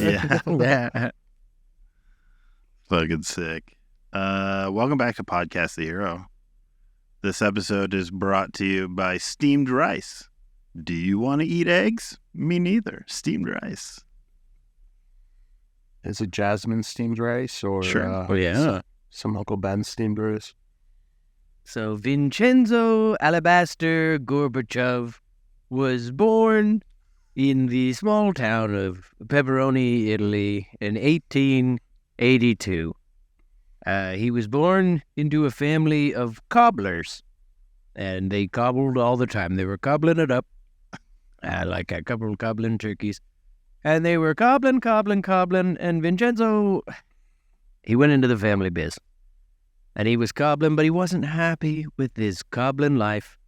Yeah. Yeah. Fucking sick. Welcome back to Podcast the Hero. This episode is brought to you by steamed rice. Do you want to eat eggs? Me neither. Steamed rice. Is it Jasmine steamed rice or Sure. Oh, yeah. some Uncle Ben steamed rice? So Vincenzo Alabaster Gorbachev was born in the small town of Pepperoni, Italy in 1882. He was born into a family of cobblers, and they cobbled all the time. They were cobbling it up, like a couple of cobbling turkeys. And they were cobbling, and Vincenzo, he went into the family biz. And he was cobbling, but he wasn't happy with his cobbling life.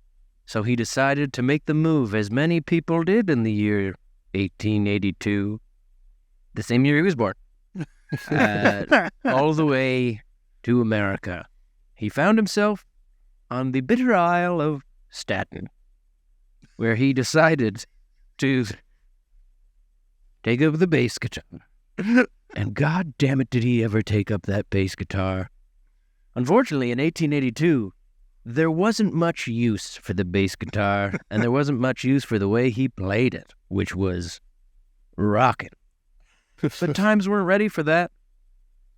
So he decided to make the move, as many people did in the year 1882, the same year he was born, all the way to America. He found himself on the bitter isle of Staten, where he decided to take up the bass guitar. And god damn it, did he ever take up that bass guitar. Unfortunately, in 1882, there wasn't much use for the bass guitar, and there wasn't much use for the way he played it, which was rocking. But times weren't ready for that.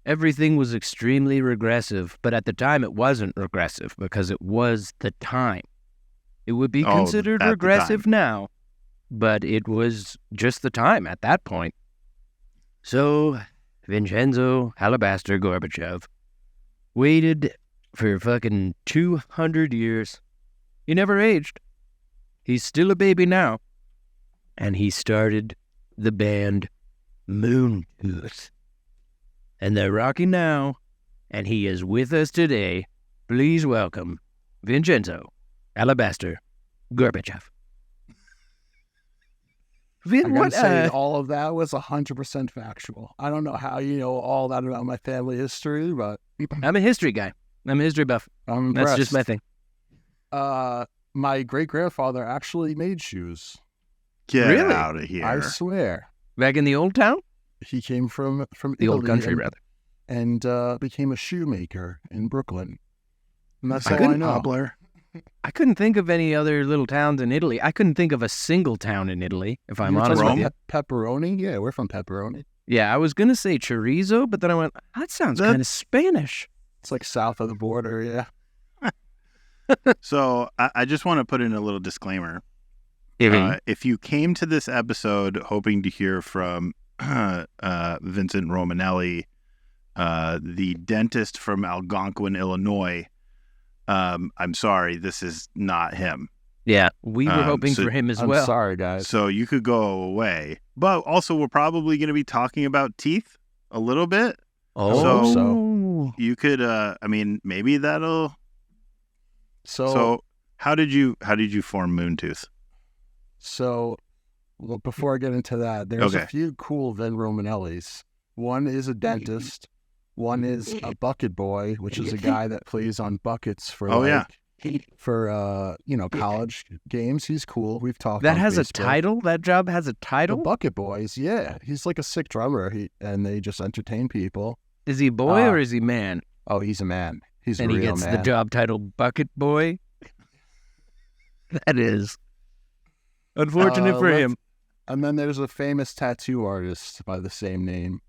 Everything was extremely regressive, but at the time it wasn't regressive because it was the time. It would be considered regressive now, but it was just the time at that point. So, Vincenzo Alabaster Gorbachev waited for fucking 200 years. He never aged. He's still a baby now. And he started the band Moontooth. And they're rocking now, and he is with us today. Please welcome Vincenzo Alabaster Gorbachev. Vin, I gotta say, all of that was 100% factual. I don't know how you know all that about my family history, but I'm a history guy. I'm a history buff. I'm impressed. That's just my thing. My great-grandfather actually made shoes. Get Really? out of here. I swear. Back in the old town? He came from The Italy old country, and, rather. and became a shoemaker in Brooklyn. And that's I all I couldn't- know. Cobbler. I couldn't think of any other little towns in Italy. I couldn't think of a single town in Italy, if I'm You were honest talking with you. about pepperoni? Yeah, we're from Pepperoni. Yeah, I was going to say chorizo, but then I went, that sounds kind of Spanish. It's like south of the border, yeah. So I just want to put in a little disclaimer. If you came to this episode hoping to hear from Vincent Romanelli, the dentist from Algonquin, Illinois, I'm sorry, this is not him. Yeah, we were hoping so for him as I'm well. sorry, guys. So you could go away. But also, we're probably going to be talking about teeth a little bit. Oh, So- You could, maybe that'll... So, So how did you form Moontooth? well, before I get into that, there's Okay. a few cool Vin Romanellis. One is a dentist. One is a bucket boy, which is a guy that plays on buckets for college games. He's cool. We've talked. that on has a Facebook. title? That job has a The title? Bucket Boys, yeah. He's like a sick drummer. And they just entertain people. Is he boy or is he man? Oh, he's a man. He's And a he real gets man. the job title Bucket Boy? That is unfortunate for him. And then there's a famous tattoo artist by the same name.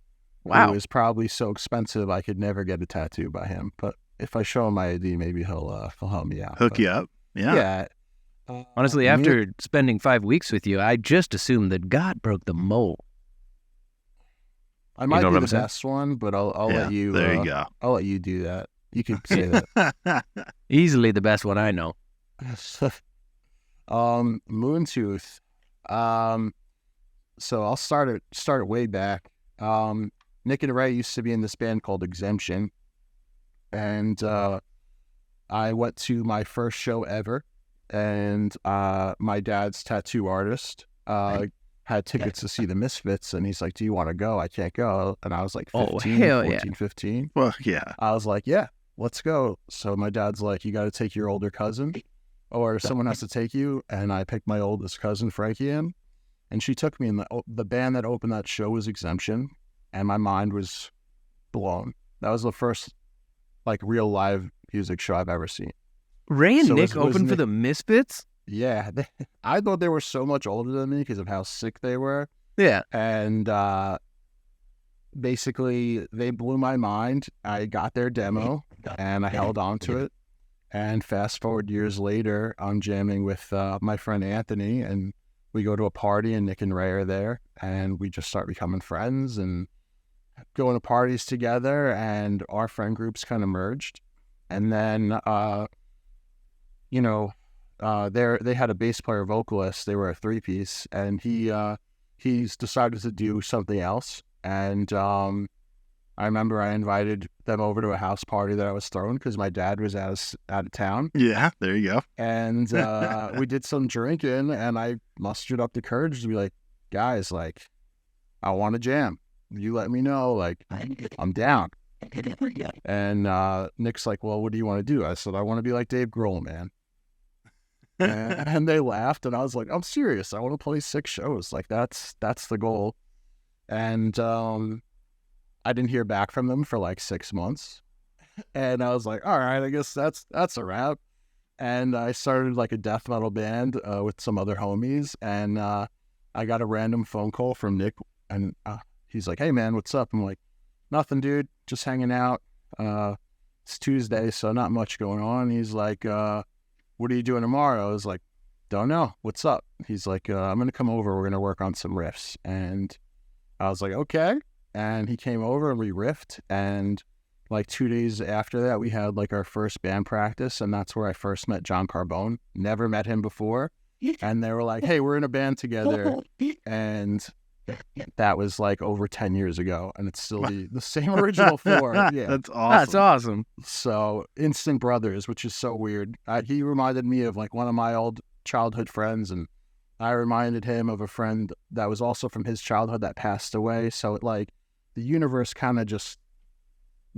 Wow. Who is probably so expensive I could never get a tattoo by him. But if I show him my ID, maybe he'll help me out. Hook you up? Yeah. Yeah. Honestly, after spending 5 weeks with you, I just assumed that God broke the mold. I might know be what I'm the saying? best one, but I'll Yeah, let you. there you go. I'll let you do that. You can say that. Easily the best one I know. Moontooth. So I'll start it way back. Nick and Ray used to be in this band called Exemption, and I went to my first show ever, and my dad's tattoo artist had tickets to see the Misfits, and he's like, "Do you want to go?" I can't go, and I was like 15, Oh, hell yeah. 14, 15. Well, yeah. I was like, "Yeah, let's go." So my dad's like, "You got to take your older cousin, or someone has to take you." And I picked my oldest cousin Frankie in, And she took me, and the band that opened that show was Exemption, and my mind was blown. That was the first like real live music show I've ever seen. Ray and Nick opened for the Misfits? Yeah. I thought they were so much older than me because of how sick they were. Yeah. And basically, they blew my mind. I got their demo, and I held on to it. And fast forward years later, I'm jamming with my friend Anthony, and we go to a party, and Nick and Ray are there, and we just start becoming friends and going to parties together, and our friend groups kind of merged. And then, they had a bass player vocalist. They were a three-piece, and he's decided to do something else. And I remember I invited them over to a house party that I was throwing because my dad was out of town. Yeah, there you go. And we did some drinking, and I mustered up the courage to be like, guys, like, I want to jam. You let me know, like, I'm down. And Nick's like, well, what do you want to do? I said, I want to be like Dave Grohl, man. And they laughed, and I was like, I'm serious. I want to play 6 shows. Like, that's the goal. And I didn't hear back from them for like 6 months. And I was like, all right, I guess that's a wrap. And I started like a death metal band with some other homies. And I got a random phone call from Nick, and he's like, hey, man, what's up? I'm like, nothing, dude. Just hanging out. It's Tuesday, so not much going on. He's like, what are you doing tomorrow? I was like, don't know. What's up? He's like, I'm going to come over. We're going to work on some riffs. And I was like, okay. And he came over and we riffed. And like 2 days after that, we had like our first band practice. And that's where I first met John Carbone. Never met him before. And they were like, hey, we're in a band together. And that was like over 10 years ago. And it's still the same original 4. Yeah. That's awesome. That's awesome. So instant brothers, which is so weird. He reminded me of like one of my old childhood friends. And I reminded him of a friend that was also from his childhood that passed away. So like the universe kind of just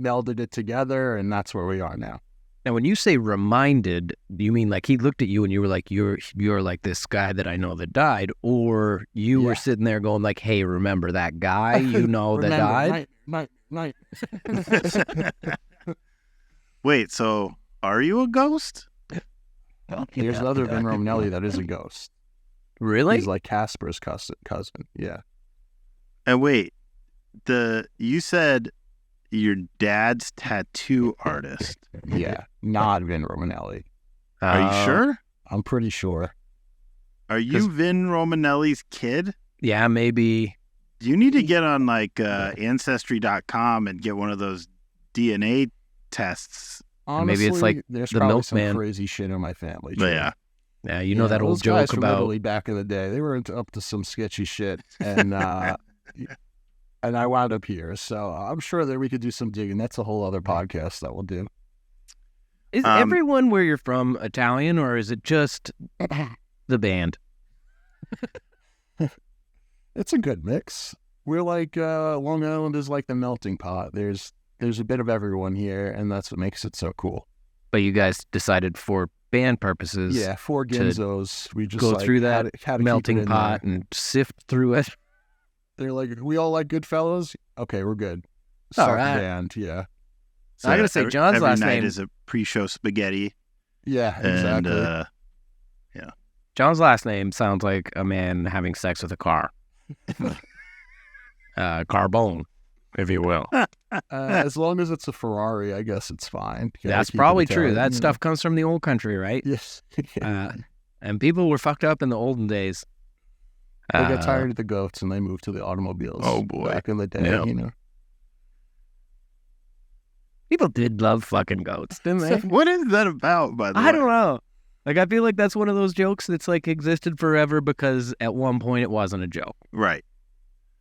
melded it together, and that's where we are now. Now, when you say reminded, do you mean like he looked at you and you were like, you're like this guy that I know that died, or you were sitting there going like, hey, remember that guy you know that died? Night. Wait, so are you a ghost? There's another Vin Romanelli that is a ghost. Really? He's like Casper's cousin. Yeah. And wait, you said your dad's tattoo artist. Yeah, not Vin Romanelli. Are you sure? I'm pretty sure. Are you Vin Romanelli's kid? Yeah, maybe. You need to get on like Ancestry.com and get one of those DNA tests. Honestly, maybe it's like there's the probably milkman. some crazy shit in my family. Yeah. Yeah, you know that old those guys joke from about Italy back in the day. They were up to some sketchy shit, and and I wound up here. So I'm sure that we could do some digging. That's a whole other podcast that we'll do. Is everyone where you're from Italian, or is it just the band? It's a good mix. We're like Long Island is like the melting pot. There's a bit of everyone here, and that's what makes it so cool. But you guys decided for band purposes, yeah, 4 Ginzos. We just go like, through that had to melting pot and sift through it. They're like, we all like Goodfellas. Okay, we're good. All Start right. the band, yeah. So I gotta say, John's every last night name is a pre-show spaghetti. Yeah, exactly. And, John's last name sounds like a man having sex with a car. Carbone, if you will. As long as it's a Ferrari, I guess it's fine. That's probably true. That stuff comes from the old country, right? Yes. And people were fucked up in the olden days. They got tired of the goats and they moved to the automobiles. Oh, boy. Back in the day, Yeah. you know. People did love fucking goats, didn't they? what is that about, by the way? I don't know. Like, I feel like that's one of those jokes that's like existed forever because at one point it wasn't a joke. Right.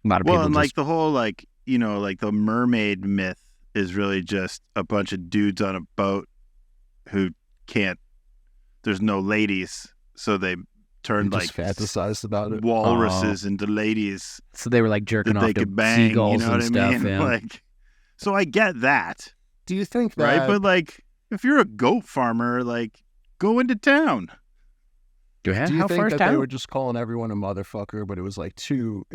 A lot of people Well, and just... like the whole, like, you know, like the mermaid myth is really just a bunch of dudes on a boat who can't, there's no ladies, so they turned You like just fantasized about it. walruses into ladies So they were like jerking that off they to could bang, seagulls you know and what stuff. I mean? Yeah. Like, so I get that, Do you think that... right? But like, if you're a goat farmer, like, go into town. Do you How think first that they out? were just calling everyone a motherfucker, but it was like too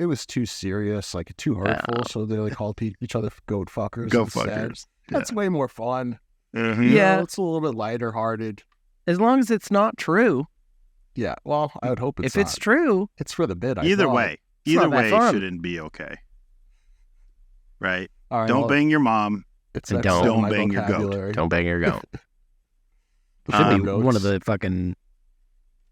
serious, like too hurtful, so they like called each other goat fuckers Go instead? fuckers. That's way more fun. Mm-hmm. You Yeah. know, it's a little bit lighter hearted. As long as it's not true. Yeah, well, I would hope If it's true, it's for the bid. Either thought. way, It's not that it fun. shouldn't be okay. Right? All right, Don't well, bang your mom. It's and next don't in my bang your goat. vocabulary. don't bang your goat. The Should be farm goats. one of the fucking.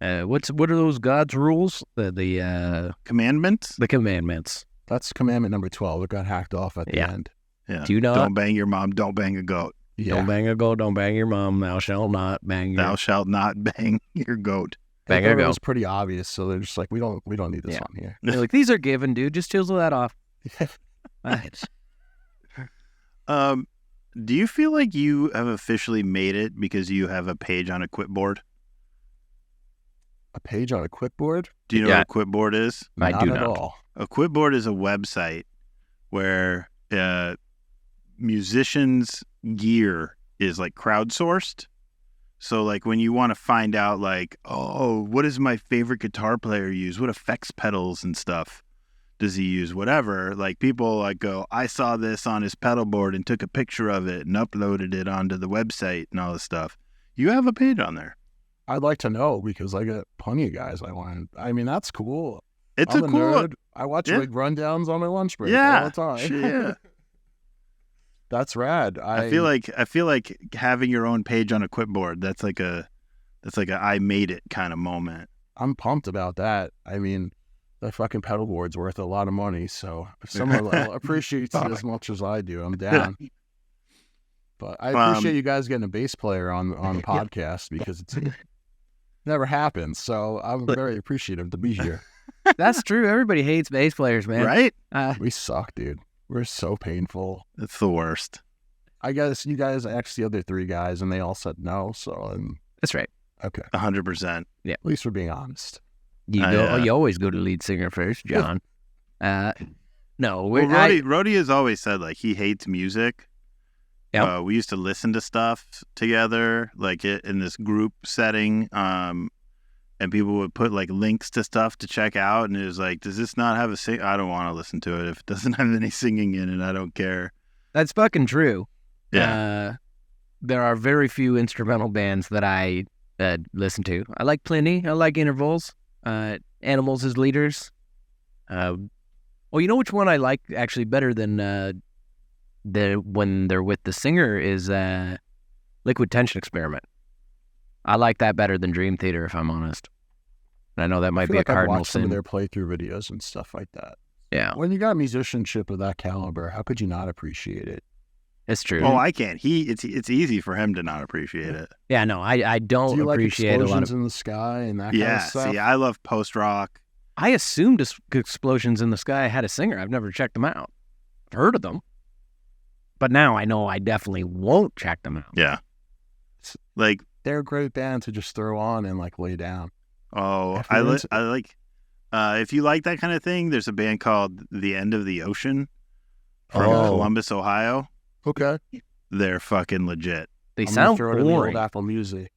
What are those God's rules? The Commandments? commandments. That's commandment number 12. It got hacked off at the Yeah. end. Yeah. Do not Don't bang your mom. Don't bang a goat. Yeah. don't bang a goat. Don't bang your mom. Thou shalt not bang your. Thou shalt not bang your goat. Bang I or thought it go. was pretty obvious, so they're just like, we don't need this Yeah. on here. They're like, these are given, dude. Just chisel that off. Do you feel like you have officially made it because you have a page on a quipboard? A page on a quipboard? Do you know what a quipboard is? I Not do at not. all. A quipboard is a website where musicians' gear is like crowdsourced. So like when you want to find out like, oh, what does my favorite guitar player use? What effects pedals and stuff does he use? Whatever. Like people like go, I saw this on his pedal board and took a picture of it and uploaded it onto the website and all this stuff. You have a page on there. I'd like to know because I got plenty of guys I want. I mean, that's cool. It's I'm a a cool. nerd. I watch Yeah. like rundowns on my lunch break Yeah. all the time. Shit. That's rad. I feel like having your own page on a quipboard, that's like a I made it kind of moment. I'm pumped about that. I mean, that fucking pedal board's worth a lot of money, so if someone appreciates it as much as I do, I'm down. But I appreciate you guys getting a bass player on the podcast because it's never happened. So I'm very appreciative to be here. That's true. Everybody hates bass players, man. Right? We suck, dude. We're so painful. It's the worst. I guess you guys asked the other three guys, and they all said no. So That's right. okay, 100%. at least we're being honest. You always go to lead singer first, John. No, Well, Rody has always said like he hates music. Yep. We used to listen to stuff together, like in this group setting, and people would put like links to stuff to check out, and it was like, does this not have a sing? I don't want to listen to it if it doesn't have any singing in it. I don't care. That's fucking true. Yeah. There are very few instrumental bands that I listen to. I like plenty. I like intervals. Animals as leaders. Well, you know which one I like actually better than when they're with the singer is Liquid Tension Experiment. I like that better than Dream Theater, if I'm honest. And I know that might be a I've cardinal watched some of sin. their playthrough videos and stuff like that. Yeah, When you got musicianship of that caliber, how could you not appreciate it? it's true. Oh, I can't. It's easy for him to not appreciate it. Yeah, no, I don't Do you like appreciate a lot explosions of. in the sky and that kind Yeah. of stuff? See, I love post rock. I assumed Explosions in the Sky had a singer. I've never checked them out. I've heard of them, but now I know I definitely won't check them out. Yeah. Like, They're a great band to just throw on and like lay down. oh, If you're into- I like. If you like that kind of thing, there's a band called The End of the Ocean from Oh. Columbus, Ohio. Okay. They're fucking legit. They I'm gonna sound throw it in the old boring. Apple Music.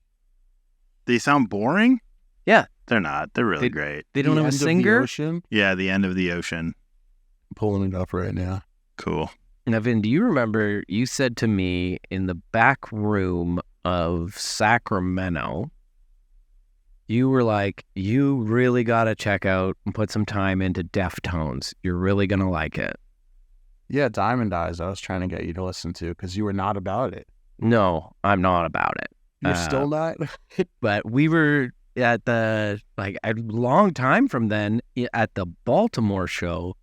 They sound boring? Yeah. They're not. They're really great. They don't The have a End of the singer. Ocean. Yeah, The End of the Ocean. I'm pulling it up right now. Cool. Now, Vin, do you remember you said to me in the back room of Sacramento, you were like, you really got to check out and put some time into Deftones. You're really going to like it. Yeah, Diamond Eyes. I was trying to get you to listen to because you were not about it. No, I'm not about it. You're still not. But we were at a long time from then at the Baltimore show.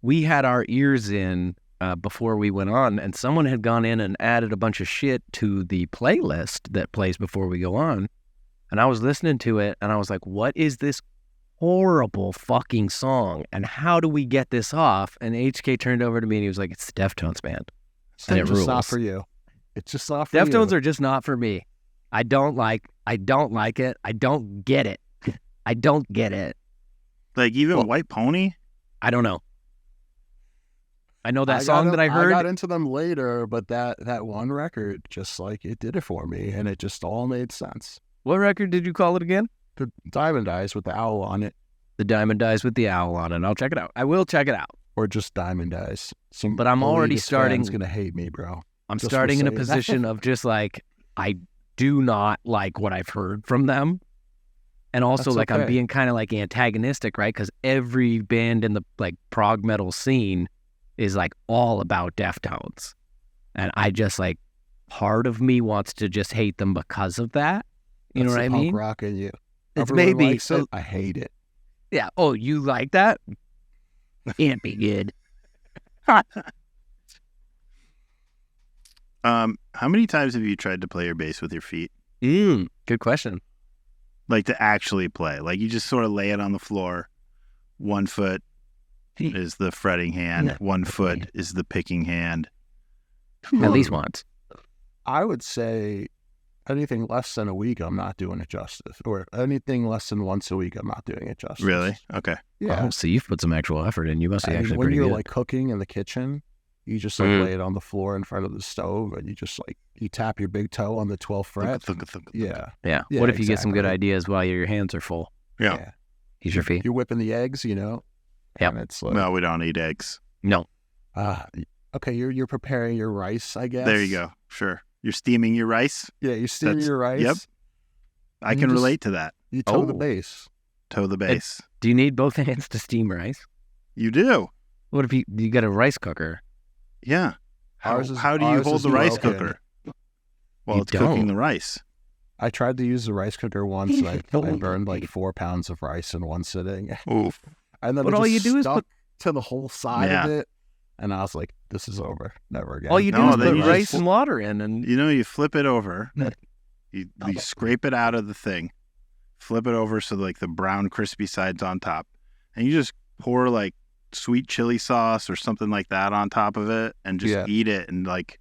We had our ears in before we went on, and someone had gone in and added a bunch of shit to the playlist that plays before we go on. And I was listening to it, and I was like, what is this horrible fucking song? And how do we get this off? And HK turned over to me, and he was like, it's the Deftones band. And it It's just not rules. for you. It's just not for you. Deftones are just not for me. I don't like it. I don't get it. I don't get it. Like, even White Pony? I don't know. I know that I song that I I heard. got into them later, but that one record just like it did it for me, and it just all made sense. What record did you call it again? The Diamond Eyes with the owl on it. The Diamond Eyes with the owl on it. I'll check it out. I will check it out. Or just Diamond Eyes. But I'm already starting. Fan's gonna hate me, bro. I'm starting in a position of just like, I do not like what I've heard from them. And also, That's like, okay. I'm being kind of like antagonistic, right? Because every band in the like prog metal scene is like all about Deftones. And I just like, part of me wants to just hate them because of that. You know what I mean? Punk rock in you. It's Everyone maybe likes it. I hate it. Yeah. Oh, you like that? Can't be good. How many times have you tried to play your bass with your feet? Good question. Like to actually play? Like you just sort of lay it on the floor. One foot is the fretting hand. One foot is the picking hand. At least once. I would say anything less than a week, I'm not doing it justice. Or anything less than once a week, I'm not doing it justice. Really? Okay. Yeah. Oh, so you've put some actual effort in. You must be I mean, actually when pretty you're good. like cooking in the kitchen, you just like lay it on the floor in front of the stove, and you just like you tap your big toe on the 12th fret. Yeah. Yeah. Yeah, What if you get some good exactly. ideas while your hands are full? Yeah. Use your feet. You're whipping the eggs, you know. Yep. And it's like, No, we don't eat eggs. No. okay, you're preparing your rice, I guess. There you go. Sure. You're steaming your rice. Yeah, you're steaming your rice. Yep. I You can just- relate to that. You toe the Oh. base. Toe the base. Do you need both hands to steam rice? You do. What if you got a rice cooker? Yeah. How Ours is- do you ours hold is the rice broken. cooker while You it's cooking don't. the rice? I tried to use the rice cooker once, and I burned like 4 pounds of rice in one sitting. Oof. And then But it all just you do is stuck to the whole side Yeah. of it. And I was like, this is over. Never again. All you do No, is then put you rice just- and water in, and You know, you flip it over. You scrape it out of the thing. Flip it over so like the brown crispy side's on top. And you just pour like sweet chili sauce or something like that on top of it and just eat it and like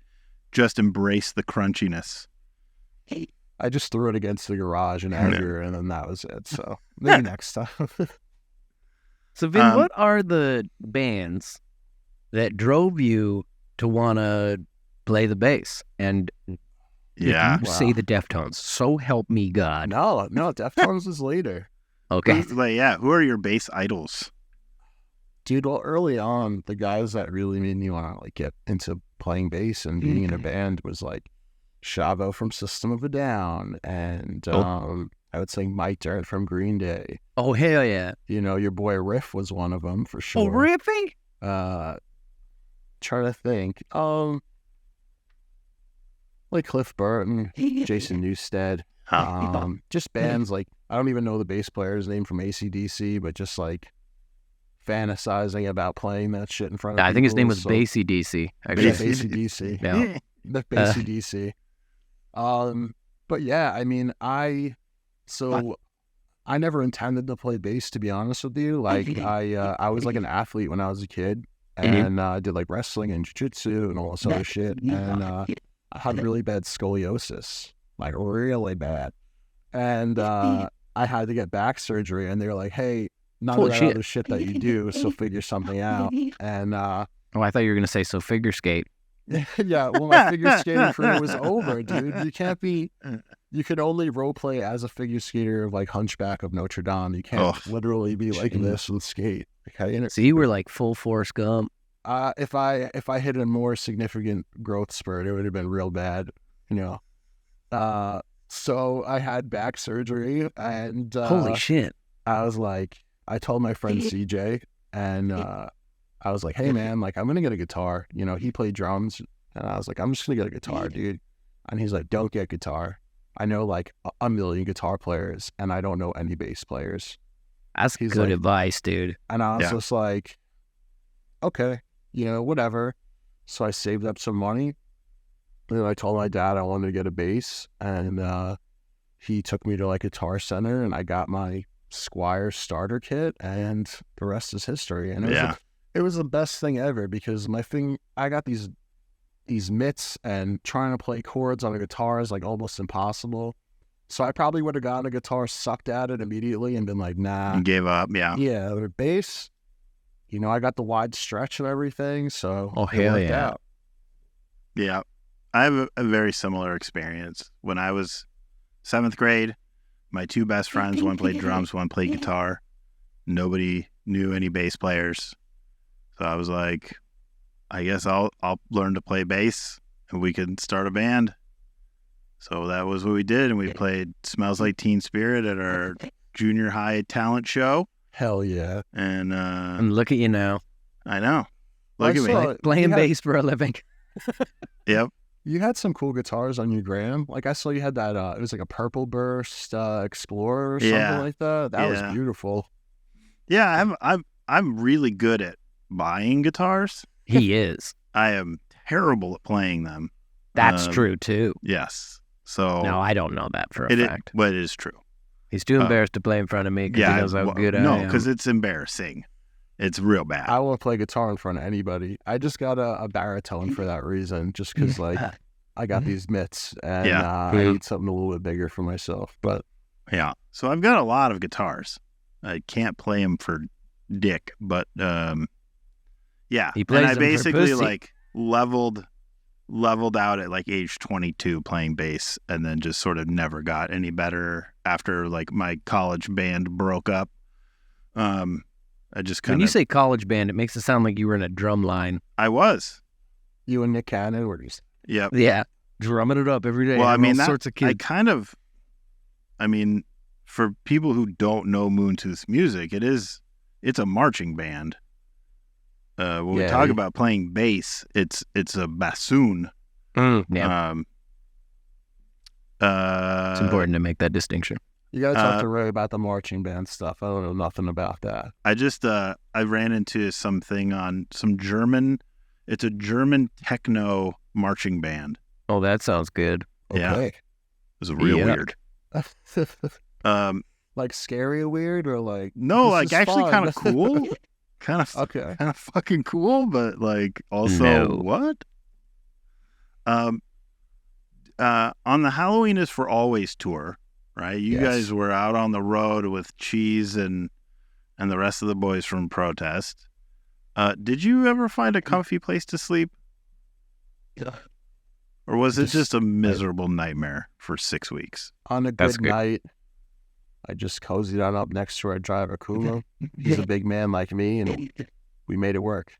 just embrace the crunchiness. I just threw it against the garage in anger, and then that was it. So maybe next time. So, Vin, what are the bands that drove you to want to play the bass? And Yeah. if you say the Deftones, so help me God. No, Deftones is later. Okay. Who are your bass idols? Dude, well, early on, the guys that really made me want to like get into playing bass and being in a band was like Chavo from System of a Down, and I would say Mike Dirnt from Green Day. Oh, hell yeah. You know, your boy Riff was one of them for sure. Oh, Riffy? Trying to think. Like Cliff Burton, Jason Newsted. Just bands like, I don't even know the bass player's name from AC/DC, but just like fantasizing about playing that shit in front of I think his name was so- Bassy DC. Yeah, Actually. Bassy DC. Yeah. The Bassy DC. But yeah, I mean, I never intended to play bass, to be honest with you. Like I was like an athlete when I was a kid, and I did like wrestling and jiu-jitsu and all this other shit, and I had really bad scoliosis, like really bad, and I had to get back surgery, and they were like, hey, none of that other shit that you do, so figure something out. And Oh, I thought you were going to say, so figure skate. yeah, well, my figure skating career was over, dude. You could only role play as a figure skater of like Hunchback of Notre Dame. You can't literally be like this and skate. Okay, So you were like full Forrest Gump. if I hit a more significant growth spurt, it would have been real bad, you know. So I had back surgery, and Holy shit. I was like, I told my friend CJ, and I was like, hey man, like I'm gonna get a guitar. You know, he played drums, and I was like, I'm just gonna get a guitar, dude. And he's like, don't get guitar. I know like a million guitar players, and I don't know any bass players. That's He's good like- advice, dude. And I was just like, okay, you know, whatever. So I saved up some money. And then I told my dad I wanted to get a bass, and he took me to like Guitar Center, and I got my Squier starter kit, and the rest is history. And it was the best thing ever, because I got these mitts, and trying to play chords on a guitar is like almost impossible. So I probably would have gotten a guitar, sucked at it immediately, and been like, nah. And gave up, yeah. Yeah, the bass, you know, I got the wide stretch and everything, so Oh, it hell worked yeah. out. Yeah. I have a very similar experience. When I was 7th grade, my two best friends, one played drums, one played guitar. Nobody knew any bass players. So I was like, I guess I'll learn to play bass and we can start a band. So that was what we did. And we played Smells Like Teen Spirit at our junior high talent show. Hell yeah. And look at you now. I know. Look at me. Playing bass for a living. Yep. You had some cool guitars on your gram. Like I saw you had that, it was like a Purple Burst Explorer or something like that. That was beautiful. Yeah, I'm really good at buying guitars. He is. I am terrible at playing them. That's true too. Yes. So no, I don't know that for a fact. But it is true. He's too embarrassed to play in front of me because he knows how good I am. No, because it's embarrassing. It's real bad. I won't play guitar in front of anybody. I just got a baritone for that reason, just because like I got these mitts and I need something a little bit bigger for myself. But yeah, so I've got a lot of guitars. I can't play them for dick, but yeah. He plays and I them basically for pussy. like leveled out at like age 22 playing bass, and then just sort of never got any better after like my college band broke up. I just kind of. When you say college band, it makes it sound like you were in a drum line. I was. You and Nick Cannon were just. Yep. Yeah, drumming it up every day. Well, I mean, all sorts of kids. For people who don't know Moontooth music, it's a marching band. When we talk about playing bass, it's a bassoon. Yeah. It's important to make that distinction. You gotta talk to Ray about the marching band stuff. I don't know nothing about that. I just I ran into something on some German. It's a German techno marching band. Oh, that sounds good. Yeah, Okay. it was real weird. Like scary weird or like no, like actually kind of cool, kind of fucking cool, but like also what? On the Halloween is for Always tour, right? You guys were out on the road with Cheese and the rest of the boys from Protest. Did you ever find a comfy place to sleep? Or was it just a miserable nightmare for 6 weeks? On a good night, I just cozied on up next to our driver, Kulo. He's a big man like me, and we made it work.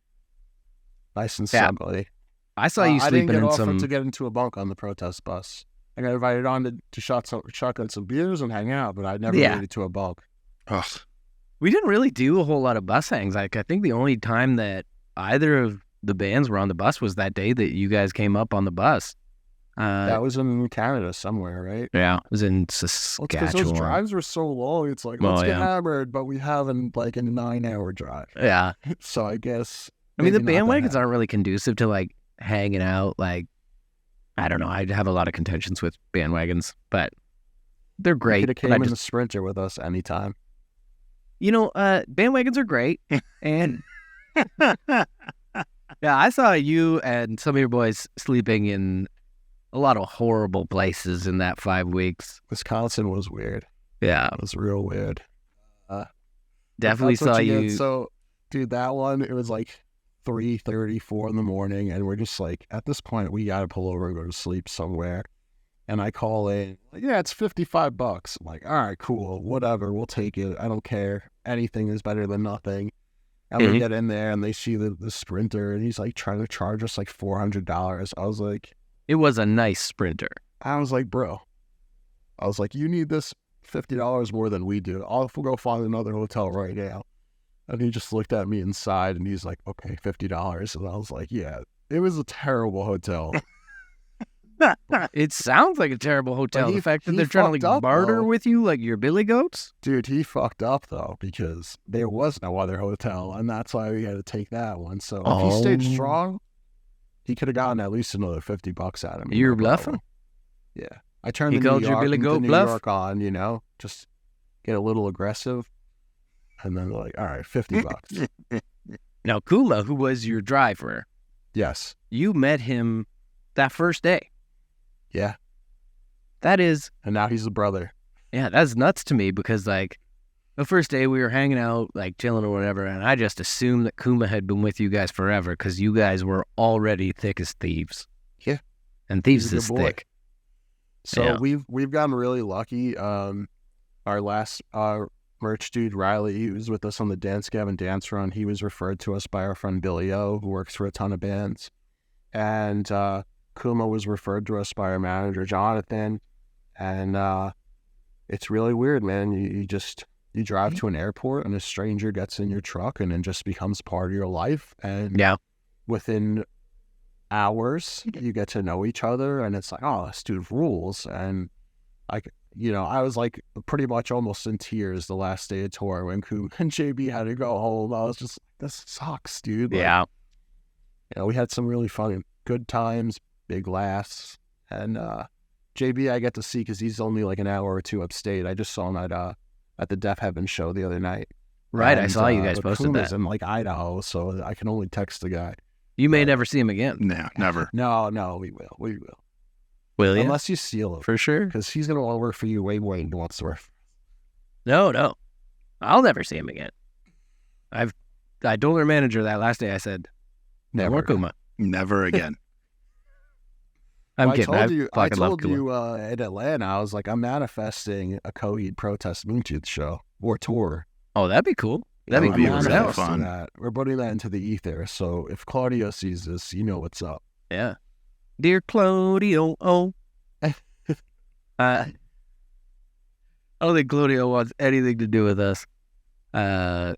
Nice and snugly. I saw you sleeping in some... I didn't get offered to get into a bunk on the Protest bus. I got invited on to shotgun some beers and hang out, but I never made it to a bunk. Ugh. We didn't really do a whole lot of bus hangs. Like, I think the only time that either of the bands were on the bus was that day that you guys came up on the bus. That was in Canada somewhere, right? Yeah, it was in Saskatchewan. Because those drives were so long. It's like, let's get hammered, but we haven't like a 9-hour drive. Yeah. So I guess... I mean, the bandwagons aren't really conducive to like hanging out. Like, I don't know. I have a lot of contentions with bandwagons, but they're great. You could have came in the Sprinter with us anytime. You know, bandwagons are great. And yeah, I saw you and some of your boys sleeping in a lot of horrible places in that 5 weeks. Wisconsin was weird. Yeah. It was real weird. Definitely saw you. So, dude, that one, it was like 3:30, 4 in the morning, and we're just like, at this point, we got to pull over and go to sleep somewhere. And I call in, like, yeah, it's $55. I'm like, all right, cool, whatever, we'll take it. I don't care. Anything is better than nothing. And we get in there, and they see the Sprinter, and he's like trying to charge us like $400. I was like... It was a nice Sprinter. I was like, bro. I was like, you need this $50 more than we do. I'll go find another hotel right now. And he just looked at me inside, and he's like, okay, $50. And I was like, yeah, it was a terrible hotel. It sounds like a terrible hotel. The fact that they're trying to like barter with you like your billy goats? Dude, he fucked up, though, because there was no other hotel, and that's why we had to take that one. So if he stayed strong, he could have gotten at least another $50 out of me. You were bluffing? Yeah. I turned the New York on, you know, just get a little aggressive. And then like, all right, $50. Now, Kula, who was your driver. Yes. You met him that first day. Yeah. That is. And now he's a brother. Yeah, that's nuts to me because like the first day we were hanging out, like chilling or whatever, and I just assumed that Kuma had been with you guys forever because you guys were already thick as thieves. Yeah. And thieves is thick. So we've gotten really lucky. our last merch dude, Riley, he was with us on the Dance Gavin Dance Run. He was referred to us by our friend Billy O, who works for a ton of bands. And Kuma was referred to us by our manager, Jonathan. And it's really weird, man. You drive to an airport and a stranger gets in your truck and then just becomes part of your life. And within hours, you get to know each other, and it's like, oh, this dude rules. And I was like pretty much almost in tears the last day of tour when Kuma and JB had to go home. I was just, this sucks, dude. Like, we had some really fun, good times, big laughs. And JB I get to see because he's only like an hour or two upstate. I just saw him at the Deaf Heaven show the other night. Right, I saw you guys posted Kuma's that. in like Idaho, so I can only text the guy. You may never see him again. No, never. No, we will. We will. Will you? Unless you steal him. For sure. Because he's going to want to work for you way more than he wants to work for. No. I'll never see him again. I told our manager that last day. I said, never Kuma. Never again. I'm kidding. I told you in Atlanta, I was like, I'm manifesting a Coheed Protest Moontooth show or tour. Oh, that'd be cool. That'd be really fun. That. We're putting that into the ether. So if Claudio sees this, you know what's up. Yeah. Dear Claudio, I don't think Claudio wants anything to do with us. Why?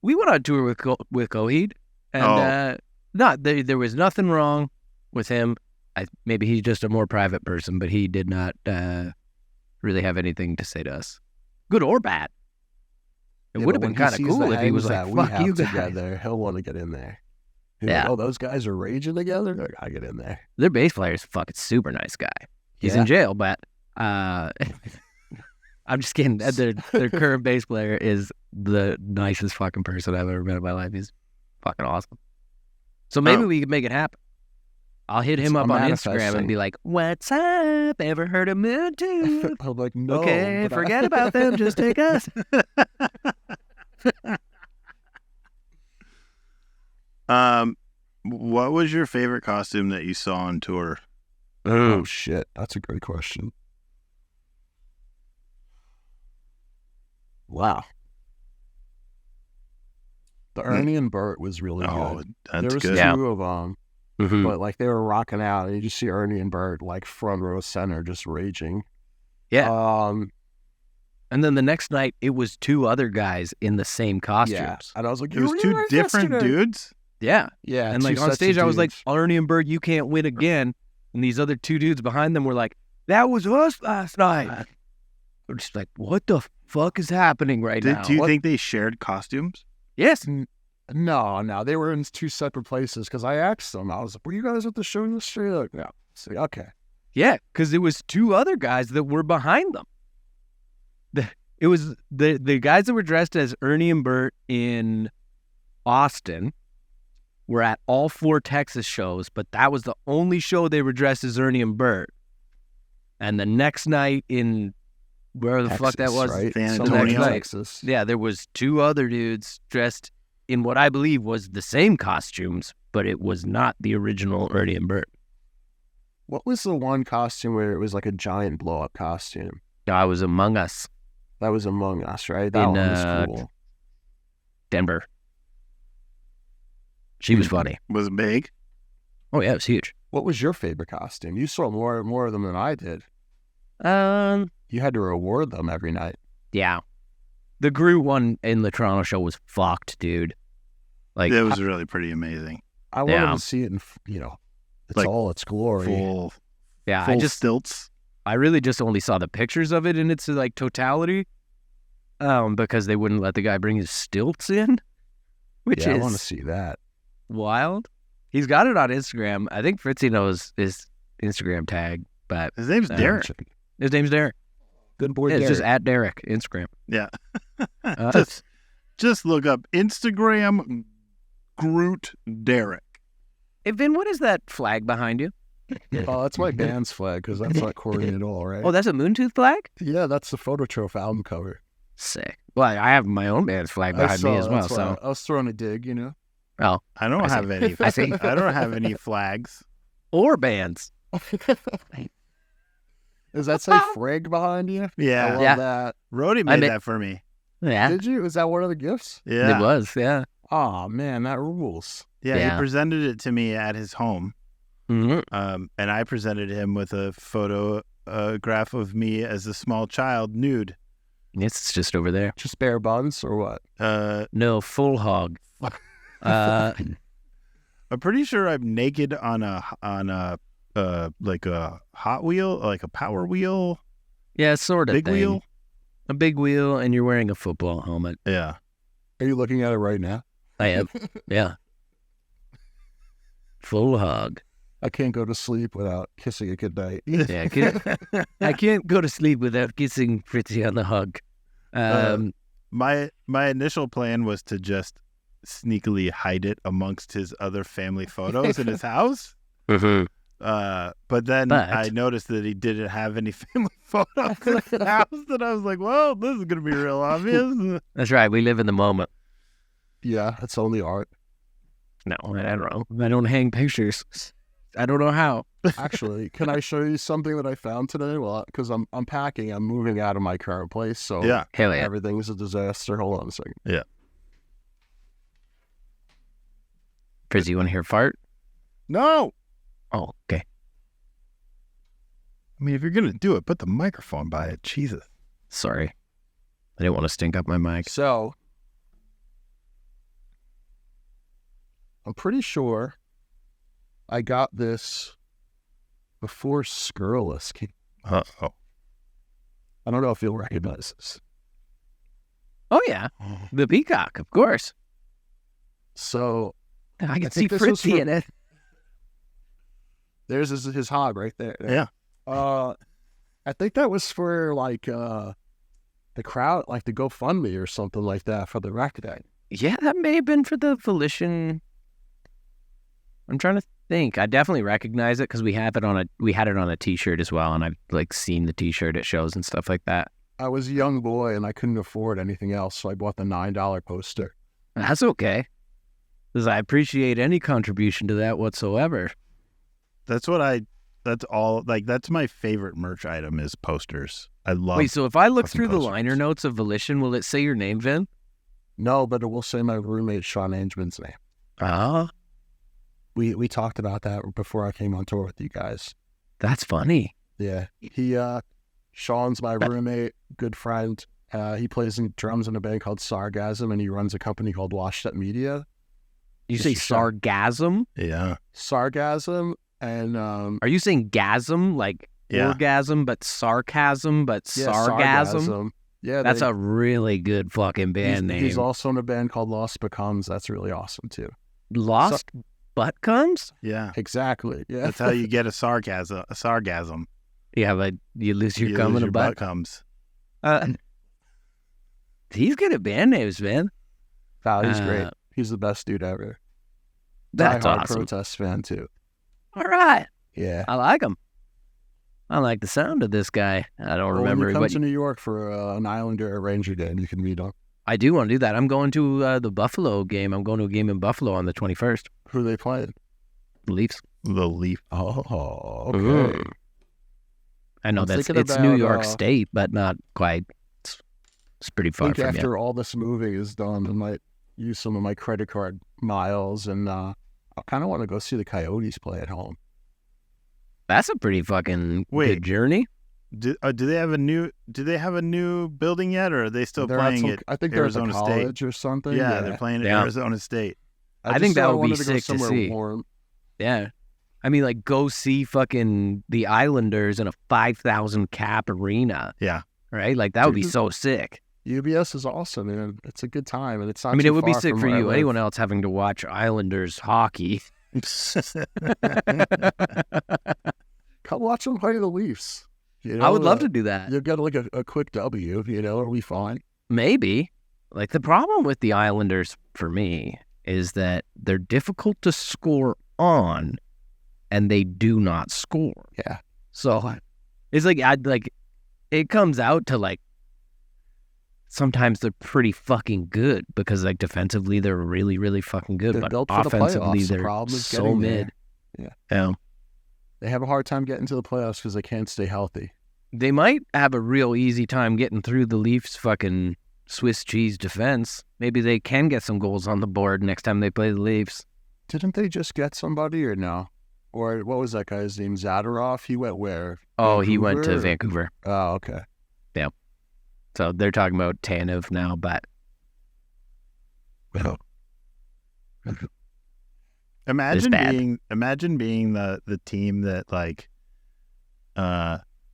We went on tour with Coheed, and there was nothing wrong with him. Maybe he's just a more private person, but he did not really have anything to say to us, good or bad. It would have been kind of cool if he was like, "Fuck you guys." Together, he'll want to get in there. Yeah. Like, those guys are raging together. Like, I get in there. Their bass player is a fucking super nice guy. He's in jail, but I'm just kidding. Their current bass player is the nicest fucking person I've ever met in my life. He's fucking awesome. So maybe we could make it happen. I'll hit him up on Instagram and be like, "What's up? Ever heard of Moontooth?" I'm like, no. Okay, forget about them. Just take us. What was your favorite costume that you saw on tour? Oh shit, that's a great question. Wow. The Ernie and Bert was really good. That's there was good. two of them, but like they were rocking out, and you just see Ernie and Bert like front row center, just raging. Yeah. And then the next night, it was two other guys in the same costumes. Yeah. And I was like, it was two different dudes? Yeah. Yeah. And like on stage, I was like, Ernie and Bert, you can't win again. And these other two dudes behind them were like, that was us last night. We're just like, what the fuck is happening right now? Do you think they shared costumes? Yes. No. They were in two separate places because I asked them. I was like, were you guys at the show yesterday? Like, no. So, okay. Yeah, because it was two other guys that were behind them. It was the guys that were dressed as Ernie and Bert in Austin were at all 4 Texas shows, but that was the only show they were dressed as Ernie and Bert. And the next night in wherever the Texas, fuck that was, right? San Antonio, Texas. Yeah, there was 2 other dudes dressed in what I believe was the same costumes, but it was not the original Ernie and Bert. What was the one costume where it was like a giant blow-up costume? I was Among Us. That was Among Us, right? That one was cool. Denver. She was funny. Was it big? Oh yeah, it was huge. What was your favorite costume? You saw more of them than I did. You had to reward them every night. Yeah. The Groot one in the Toronto show was fucked, dude. Like it was really pretty amazing. I wanted to see it in, it's like all its glory. Full stilts. I really just only saw the pictures of it in its like totality, because they wouldn't let the guy bring his stilts in, which I want to see that. Wild. He's got it on Instagram. I think Fritzy knows his Instagram tag, but his name's Derek. His name's Derek. Good boy. It's just at Derek Instagram. Yeah. Just look up Instagram Groot Derek. Hey Vin, what is that flag behind you? Oh, that's my band's flag because that's not Corey at all, right? Oh, that's a Moontooth flag? Yeah, that's the Phototroph album cover. Sick. Well, I have my own band's flag behind me as well. So I was throwing a dig, Oh, I don't have any. I don't have any flags or bands. Does that say Frig behind you? Yeah. I love Yeah. that. Rody made that for me. Yeah, Did you? Was that one of the gifts? Yeah. it was. Yeah. Oh, man, that rules. Yeah, Yeah. he presented it to me at his home. hmm And I presented him with a photograph of me as a small child, nude. It's just over there. Just bare buns or what? No, full hog. I'm pretty sure I'm naked on a like a Hot Wheel, like a Power Wheel, Yeah, sort of big thing. wheel. A big wheel, and you're wearing a football helmet. Yeah. Are you looking at it right now? I am. Yeah. Full hog. I can't go to sleep without kissing it goodnight. Yeah, I can't go to sleep without kissing Fritzy on the hug. My initial plan was to just sneakily hide it amongst his other family photos in his house. Mhm. But then I noticed that he didn't have any family photos in his house, and I was like, well, this is going to be real obvious. That's right. We live in the moment. Yeah, it's only art. No, I don't know. I don't hang pictures. I don't know how. Actually, can I show you something that I found today? Well, because I'm packing, I'm moving out of my current place, so Yeah. Hell yeah. everything's a disaster. Hold on a second. Yeah. Fritzy, you want to hear a fart? No. Oh, okay. I mean, if you're going to do it, put the microphone by it. Jesus. Sorry. I didn't want to stink up my mic. So, I'm pretty sure I got this before Scurrilous came. Uh-oh. I don't know if you'll recognize this. Oh, yeah. The peacock, of course. So, I can I see think this was Fritzy for- in it. there's his hog right there. Yeah. I think that was for like the crowd, like the GoFundMe or something like that for the rec day. Yeah, that may have been for the Volition. I'm trying to think. I definitely recognize it because we had it on a T-shirt as well, and I've like seen the T-shirt at shows and stuff like that. I was a young boy and I couldn't afford anything else, so I bought the $9 poster. That's okay, because I appreciate any contribution to that whatsoever. That's my favorite merch item is posters. I love. Wait, so if I look fucking through the posters. liner notes of Volition, will it say your name, Vin? No, but it will say my roommate Sean Angeman's name. Ah, We talked about that before I came on tour with you guys. that's funny. Yeah, Sean's my roommate, good friend. He plays drums in a band called Sargasm, and he runs a company called Washed Up Media. You say Mr. Sean. sargasm? Yeah. Sargasm, and Are you saying gasm, like Yeah. orgasm, but sarcasm, but yeah, sargasm? Yeah, That's a really good fucking band name. He's also in a band called Lost Becomes. That's really awesome too. Lost butt comes? Yeah. Exactly. Yeah. That's how you get a sargasm. Yeah, but you lose your You cum lose in a your butt. comes. He's good at band names, man. Wow, he's great. Uh, He's the best dude ever. That's Die-hard awesome. Protest fan too. All right. Yeah. I like him. I like the sound of this guy. I don't Well, remember when you come what. to New York for an Islander or Ranger game, you can meet him. I do want to do that. I'm going to the Buffalo game. I'm going to a game in Buffalo on the 21st. Who are they playing? The Leafs. The leaf. Oh, okay. Mm. I know I'm it's thinking New about, York State, but not quite. It's pretty I far think from after all this moving is done, I might use some of my credit card miles, and I kind of want to go see the Coyotes play at home. That's a pretty fucking Wait. good journey. Do they have a new building yet, or are they still They're at playing some- it? I think they're Arizona at the State. college or something. Yeah, they're playing at Yeah. Arizona State. I think that would be wanted to go sick to somewhere see. warm. Yeah. I mean, like, go see fucking the Islanders in a 5,000 cap arena, Yeah. right? Like, that would be Dude. so sick. UBS is awesome, man. It's a good time, and it's not I mean, too it would be far sick from for where I you. live. Anyone else having to watch Islanders hockey. Come watch them play the Leafs. You know, I would love to do that. You'll get like a quick W, it'll be fine. Maybe. Like, the problem with the Islanders for me is that they're difficult to score on, and they do not score. Yeah. So it's like, it comes out to like, sometimes they're pretty fucking good because like defensively they're really, really fucking good, They're but built for the offensively playoffs. The they're problem is so getting mid. there. Yeah. They have a hard time getting to the playoffs because they can't stay healthy. They might have a real easy time getting through the Leafs' fucking Swiss cheese defense. Maybe they can get some goals on the board next time they play the Leafs. Didn't they just get somebody or no? Or what was that guy's name? Zadorov? He went where? Oh, Vancouver? he went to Vancouver. Oh, okay. Yeah. So they're talking about Tanev now, but... Imagine being the team that like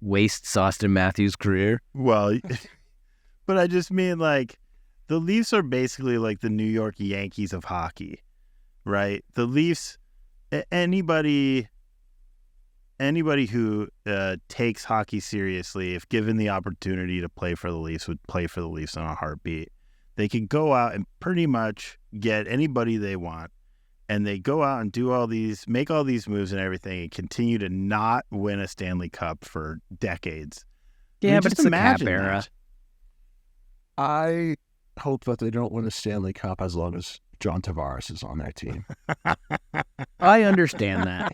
wastes Austin Matthews' career. Well, but I just mean like the Leafs are basically like the New York Yankees of hockey, right? The Leafs, anybody who takes hockey seriously, if given the opportunity to play for the Leafs, would play for the Leafs in a heartbeat. They can go out and pretty much get anybody they want. And they go out and make all these moves and everything, and continue to not win a Stanley Cup for decades. Yeah, I mean, but it's the Cap era. I hope that they don't win a Stanley Cup as long as John Tavares is on their team. I understand that.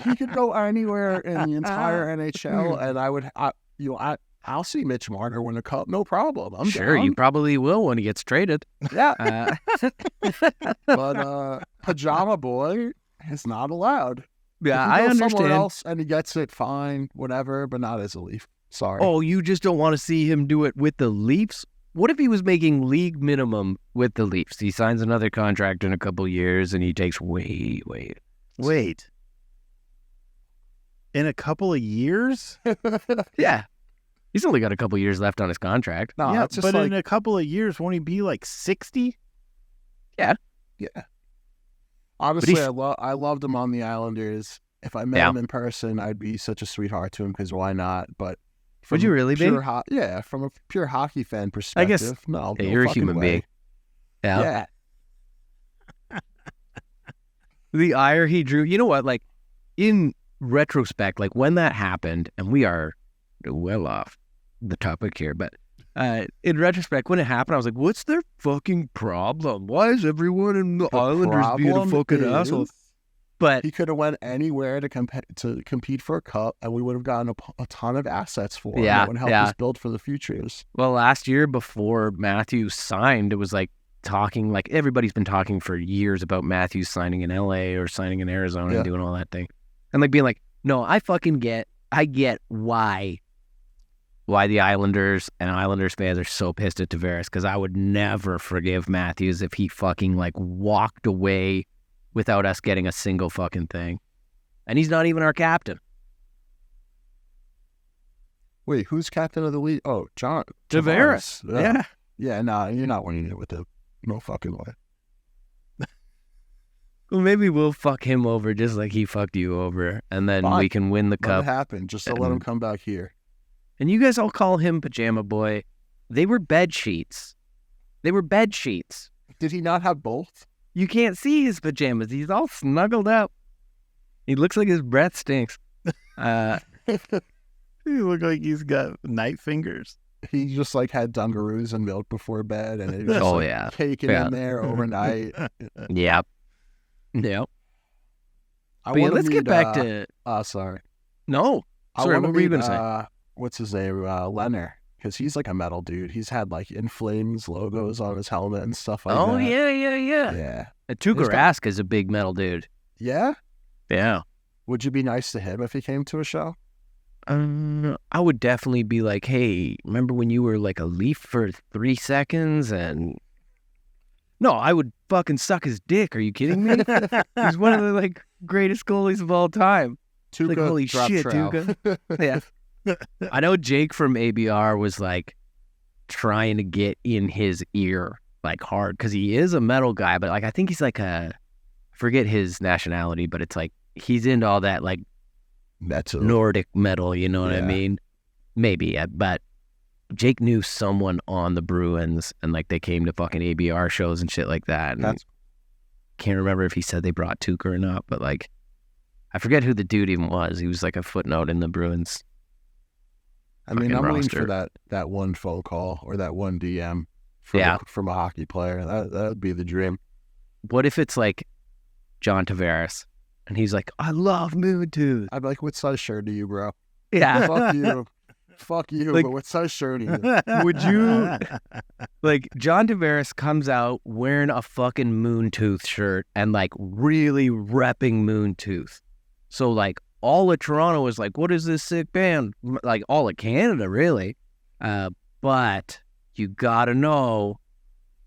He could go anywhere in the entire NHL, and I'll see Mitch Marner win a cup, no problem. I'm sure down. You probably will when he gets traded. Yeah, but Pajama Boy is not allowed. Yeah, If he I goes understand. somewhere else and he gets it, fine, whatever, but not as a Leaf. Sorry. Oh, you just don't want to see him do it with the Leafs? What if he was making league minimum with the Leafs? He signs another contract in a couple years and he takes wait. In a couple of years? Yeah. He's only got a couple years left on his contract. No, Yeah, it's just but like, in a couple of years, won't he be like 60? yeah. Honestly, he's- I loved him on the Islanders. If I met him in person, I'd be such a sweetheart to him because why not? But Would you really be? Yeah, from a pure hockey fan perspective, no. Yeah, no you're a fucking human way. being. Yeah. Yeah. The ire he drew, you know what? Like, in retrospect, like when that happened, and we are well off the topic here, but in retrospect, when it happened, I was like, what's their fucking problem? Why is everyone in the Islanders being a problem fucking is asshole? But he could have went anywhere to compete for a cup, and we would have gotten a ton of assets for him that would help us build for the futures. well, last year before Matthews signed, it was like talking, like everybody's been talking for years about Matthews signing in LA or signing in Arizona and doing all that thing. And like being like, no, I get why the Islanders and Islanders fans are so pissed at Tavares, because I would never forgive Matthews if he fucking like walked away without us getting a single fucking thing. And he's not even our captain. Wait, who's captain of the league? Oh, John Tavares. Yeah. Yeah, no, you're not winning it with him. No fucking way. Well, maybe we'll fuck him over just like he fucked you over, and then Fine. we can win the Let cup. it happen, just to let him come back here. And you guys all call him Pajama Boy. They were bed sheets. Did he not have both? You can't see his pajamas. He's all snuggled up. He looks like his breath stinks. He look like he's got night fingers. He just like had Dungaroos and milk before bed, and it was just caking in there overnight. Yep. But I yeah, wanna let's get meet, back to... sorry. No. Sorry, wanna what were you meet, going to say? What's his name? Leonard. Because he's like a metal dude. He's had like In Flames logos on his helmet and stuff like that. Oh, yeah. Yeah. And Tuukka Rask is a big metal dude. Yeah? Yeah. Would you be nice to him if he came to a show? I would definitely be like, hey, remember when you were like a Leaf for 3 seconds? And no, I would fucking suck his dick. Are you kidding me? He's one of the like greatest goalies of all time. Tuukka, Like, holy shit, Tuukka. Yeah. I know Jake from ABR was like trying to get in his ear like hard, because he is a metal guy, but like I think he's like I forget his nationality, but it's like he's into all that like Metal. Nordic metal, you know what I Yeah. mean? Maybe, but Jake knew someone on the Bruins, and like they came to fucking ABR shows and shit like that. And can't remember if he said they brought Tuukka or not, but like I forget who the dude even was. He was like a footnote in the Bruins. I mean, I'm waiting for roster. that one phone call or that one DM from a hockey player. That would be the dream. What if it's like John Tavares and he's like, I love Moontooth. I'd be like, what size shirt are you, bro? Yeah. Fuck you. Fuck you, Like- but what size shirt are you? Would you like John Tavares comes out wearing a fucking Moontooth shirt and like really repping Moontooth. So like all of Toronto is like, what is this sick band? Like all of Canada, really. But you gotta know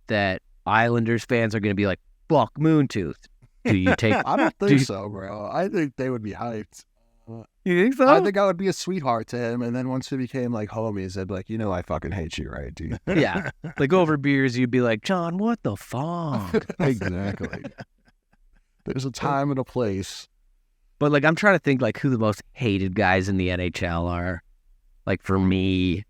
that Islanders fans are gonna be like, fuck Moontooth. Do you take I don't Do think you- so, bro. I think they would be hyped. You think so? I think I would be a sweetheart to him, and then once we became like homies, I'd be like, I fucking hate you, right, dude? Yeah. Like over beers, you'd be like, John, what the fuck? Exactly. There's a time and a place. But like I'm trying to think like who the most hated guys in the NHL are. Like for me,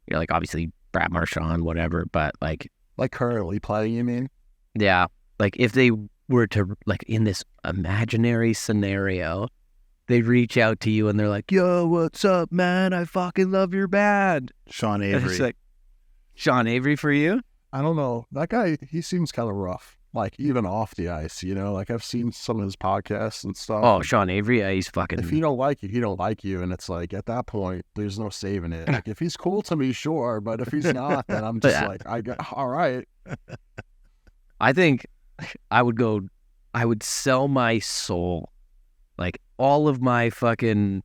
like obviously Brad Marchand, whatever, but like Like currently playing, you mean? yeah, like if they were to like in this imaginary scenario, they reach out to you and they're like, "Yo, what's up, man? I fucking love your band." Sean And it's Avery. like, Sean Avery for you? I don't know. That guy, he seems kind of rough. Like even off the ice, Like I've seen some of his podcasts and stuff. Oh, Sean Avery, yeah, he's fucking. If he don't like you, he don't like you, and it's like at that point, there's no saving it. Like if he's cool to me, sure, but if he's not, then I'm just Yeah. like, all right. I think I would sell my soul. Like all of my fucking,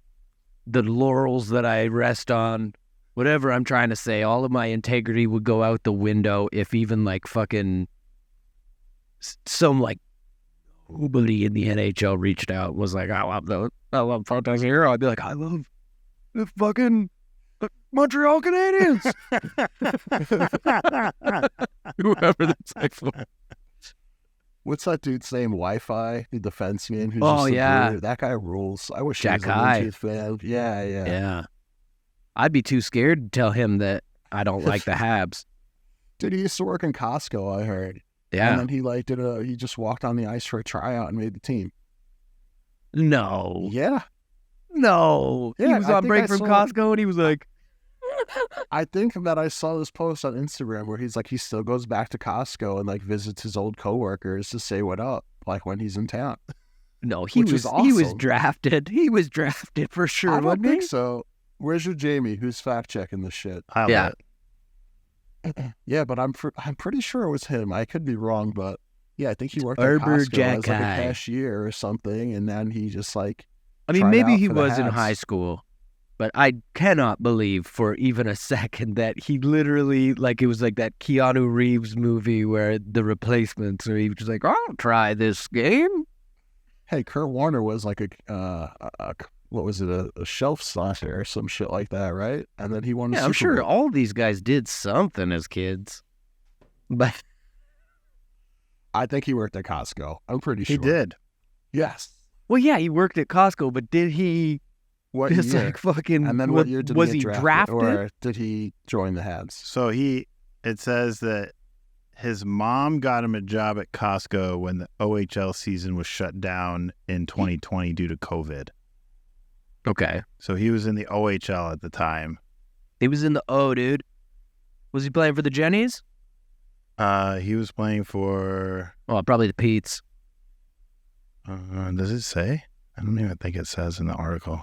the laurels that I rest on, whatever I'm trying to say, all of my integrity would go out the window if even like fucking some like nobody in the NHL reached out, was like, I love Fantastic Hero. I'd be like, I love the fucking Montreal Canadiens. Whoever that's like for. What's that dude's name? Wi-Fi, the defenseman who's Oh, just a yeah. brute? That guy rules. I wish Jack he was a High. Moontooth fan. Yeah. Yeah. I'd be too scared to tell him that I don't like the Habs. Dude, he used to work in Costco, I heard. Yeah. And then he like he just walked on the ice for a tryout and made the team. No. Yeah. No. He Yeah, was I on think break I from saw- Costco and he was like, I think that I saw this post on Instagram where he's like, he still goes back to Costco and like visits his old coworkers to say what up, like when he's in town. no, he Which was is he was awesome. drafted. He was drafted for sure, I don't wasn't think he? so. Where's your Jamie? Who's fact checking this shit? Highlight Yeah. it. Yeah, but I'm pretty sure it was him. I could be wrong, but yeah, I think he worked at Arbor Costco as like a Jack-Eye. cashier or something, and then he just like I mean, tried maybe out he for the was in Habs. high school, but I cannot believe for even a second that he literally, like, it was like that Keanu Reeves movie where The Replacements, where he was just like, I'll try this game. Hey, Kurt Warner was like what was it, a shelf stopper or some shit like that, right? And then he won. Yeah, a I'm Super sure Bowl. all these guys did something as kids. But I think he worked at Costco. I'm pretty sure He did. Yes. well, yeah, he worked at Costco, but did he What just year? like fucking? And then what year did was he he get drafted? or did he join the Habs? So it says that his mom got him a job at Costco when the OHL season was shut down in 2020 due to COVID. Okay, So he was in the OHL at the time. he was in the O, dude. Was he playing for the Jennies? He was playing for, Oh, probably the Pete's. does it say? I don't even think it says in the article.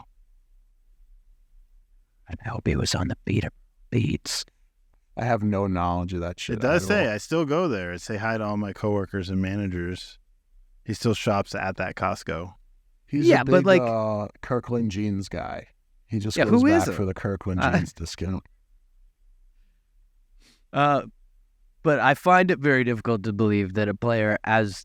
I hope he was on the Pete's. I have no knowledge of that shit. It does at say, all. I still go there. It say hi to all my coworkers and managers. He still shops at that Costco. He's Yeah, a but, big, like- Kirkland jeans guy. He just Yeah, goes who back isn't? for the Kirkland I- jeans discount. But I find it very difficult to believe that a player as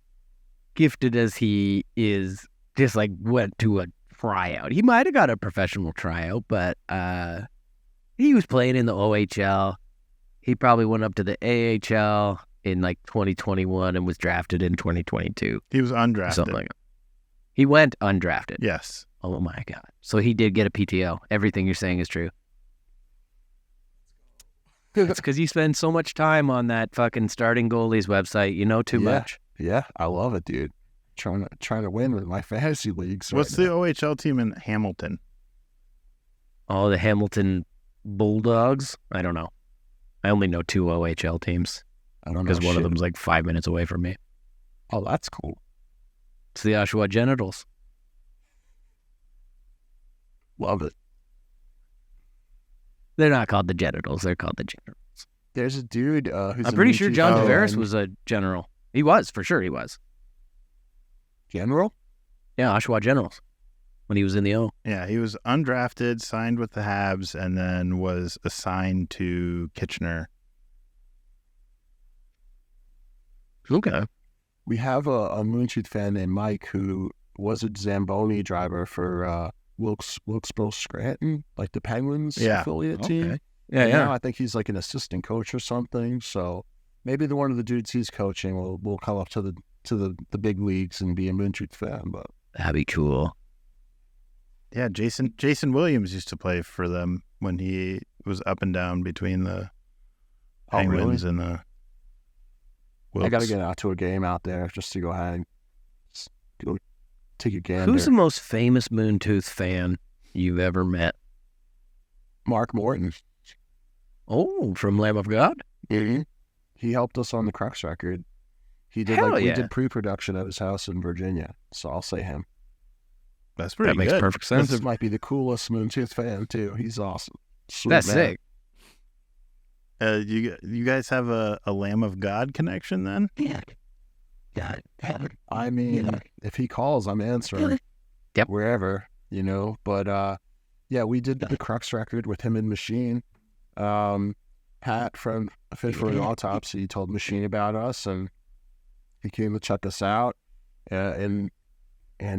gifted as he is just like went to a tryout. He might have got a professional tryout, but he was playing in the OHL. He probably went up to the AHL in like 2021 and was drafted in 2022. He was undrafted. Something like that. He went undrafted. Yes. Oh my God. So he did get a PTO. Everything you're saying is true. It's because you spend so much time on that fucking starting goalies website. You know too Yeah. much. Yeah, I love it, dude. Trying to win with my fantasy leagues. What's right the OHL team in Hamilton? Oh, the Hamilton Bulldogs? I don't know. I only know 2 OHL teams now? I don't know. because one of shit. them's like 5 minutes away from me. Oh, that's cool. It's the Oshawa Genitals. Love it. They're not called the genitals. They're called the generals. There's a dude who's I'm pretty sure John Oh. Tavares was a general. He was, for sure he was. general. Yeah, Oshawa Generals when he was in the O. Yeah, he was undrafted, signed with the Habs, and then was assigned to Kitchener. Okay. We have a Moontooth fan named Mike who was a Zamboni driver for Wilkesboro Scranton, like the Penguins affiliate team. Yeah, And yeah. now I think he's like an assistant coach or something. So maybe one of the dudes he's coaching will come up to the big leagues and be a Moontooth fan. But That'd be cool. Yeah, Jason Williams used to play for them when he was up and down between the Penguins and the Wilkes. I got to get out to a game out there just to go ahead and go take a gander. Who's the most famous Moontooth fan you've ever met? Mark Morton. Oh, from Lamb of God? Mm-hmm. He helped us on the Crux record. He did Hell we yeah. did pre-production at his house in Virginia. So I'll say him. That's pretty That makes good. perfect sense. This might be the coolest Moontooth fan too. He's awesome. Sweet That's man. sick. You guys have a Lamb of God connection then? I mean, if he calls, I'm answering. Yep. Wherever, But yeah, we did the Crux record with him and Machine. Pat from Fit for an Autopsy told Machine about us, and he came to check us out in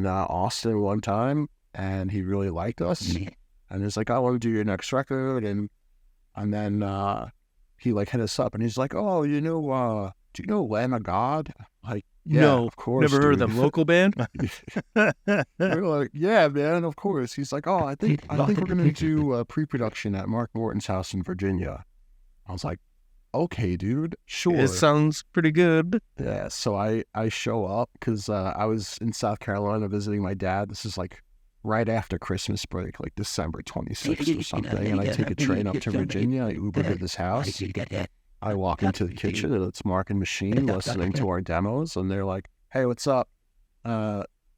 Austin one time, and he really liked us. And he's like, I want to do your next record, and then he like hit us up, and he's like, oh, do you know Lamb of God? Like, yeah, No, of course. Never heard of dude. them. Local band? We're like, yeah, man, of course. He's like, oh, I think we're gonna do pre-production at Mark Morton's house in Virginia. I was like, okay, dude, sure. It sounds pretty good. Yeah, so I show up because I was in South Carolina visiting my dad. This is like right after Christmas break, like December 26th or something. And I take a train up to Virginia. I Uber to this house. I walk into the kitchen and it's Mark and Machine listening to our demos. And they're like, hey, what's up?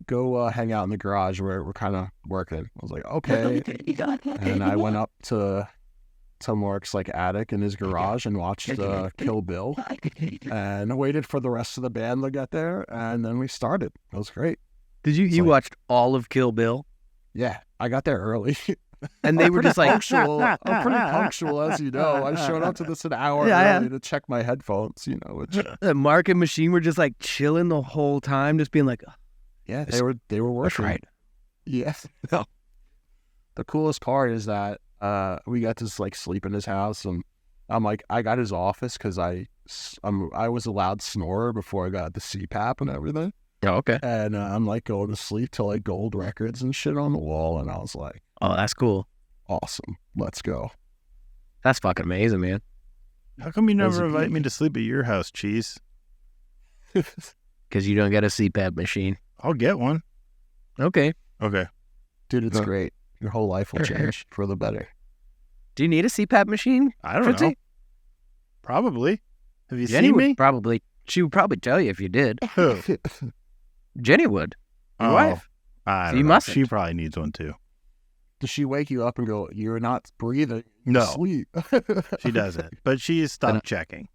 Go hang out in the garage. We're kind of working. I was like, okay. And I went up to Mark's like attic in his garage and watched Kill Bill, and I waited for the rest of the band to get there, and then we started. It was great. Did you like- watched all of Kill Bill? Yeah, I got there early. And they were just like, punctual. I'm pretty punctual, as you know. I showed up to this an hour early to check my headphones. Which Mark and Machine were just like chilling the whole time, just being like, yeah, they were working. right. Yes. The coolest part is that we got to like sleep in his house, and I'm like, I got his office because I was a loud snorer before I got the CPAP and everything. Oh, okay. And I'm like going to sleep to like gold records and shit on the wall, and I was like, Oh, that's cool. awesome, let's go. That's fucking amazing, man. How come you Those never are invite good. me to sleep at your house, Cheese? Because you don't get a CPAP machine. I'll get one. Okay. Okay. Dude, it's Yeah. great. Your whole life will change for the better. Do you need a CPAP machine? I don't Fritzy? know. Probably. Have you Jenny seen would me? probably. She would probably tell you if you did. Who? Jenny would. Your wife. I So don't you know. mustn't. She probably needs one too. Does she wake you up and go, you're not breathing? No, Sleep. she doesn't. But she's stopped checking.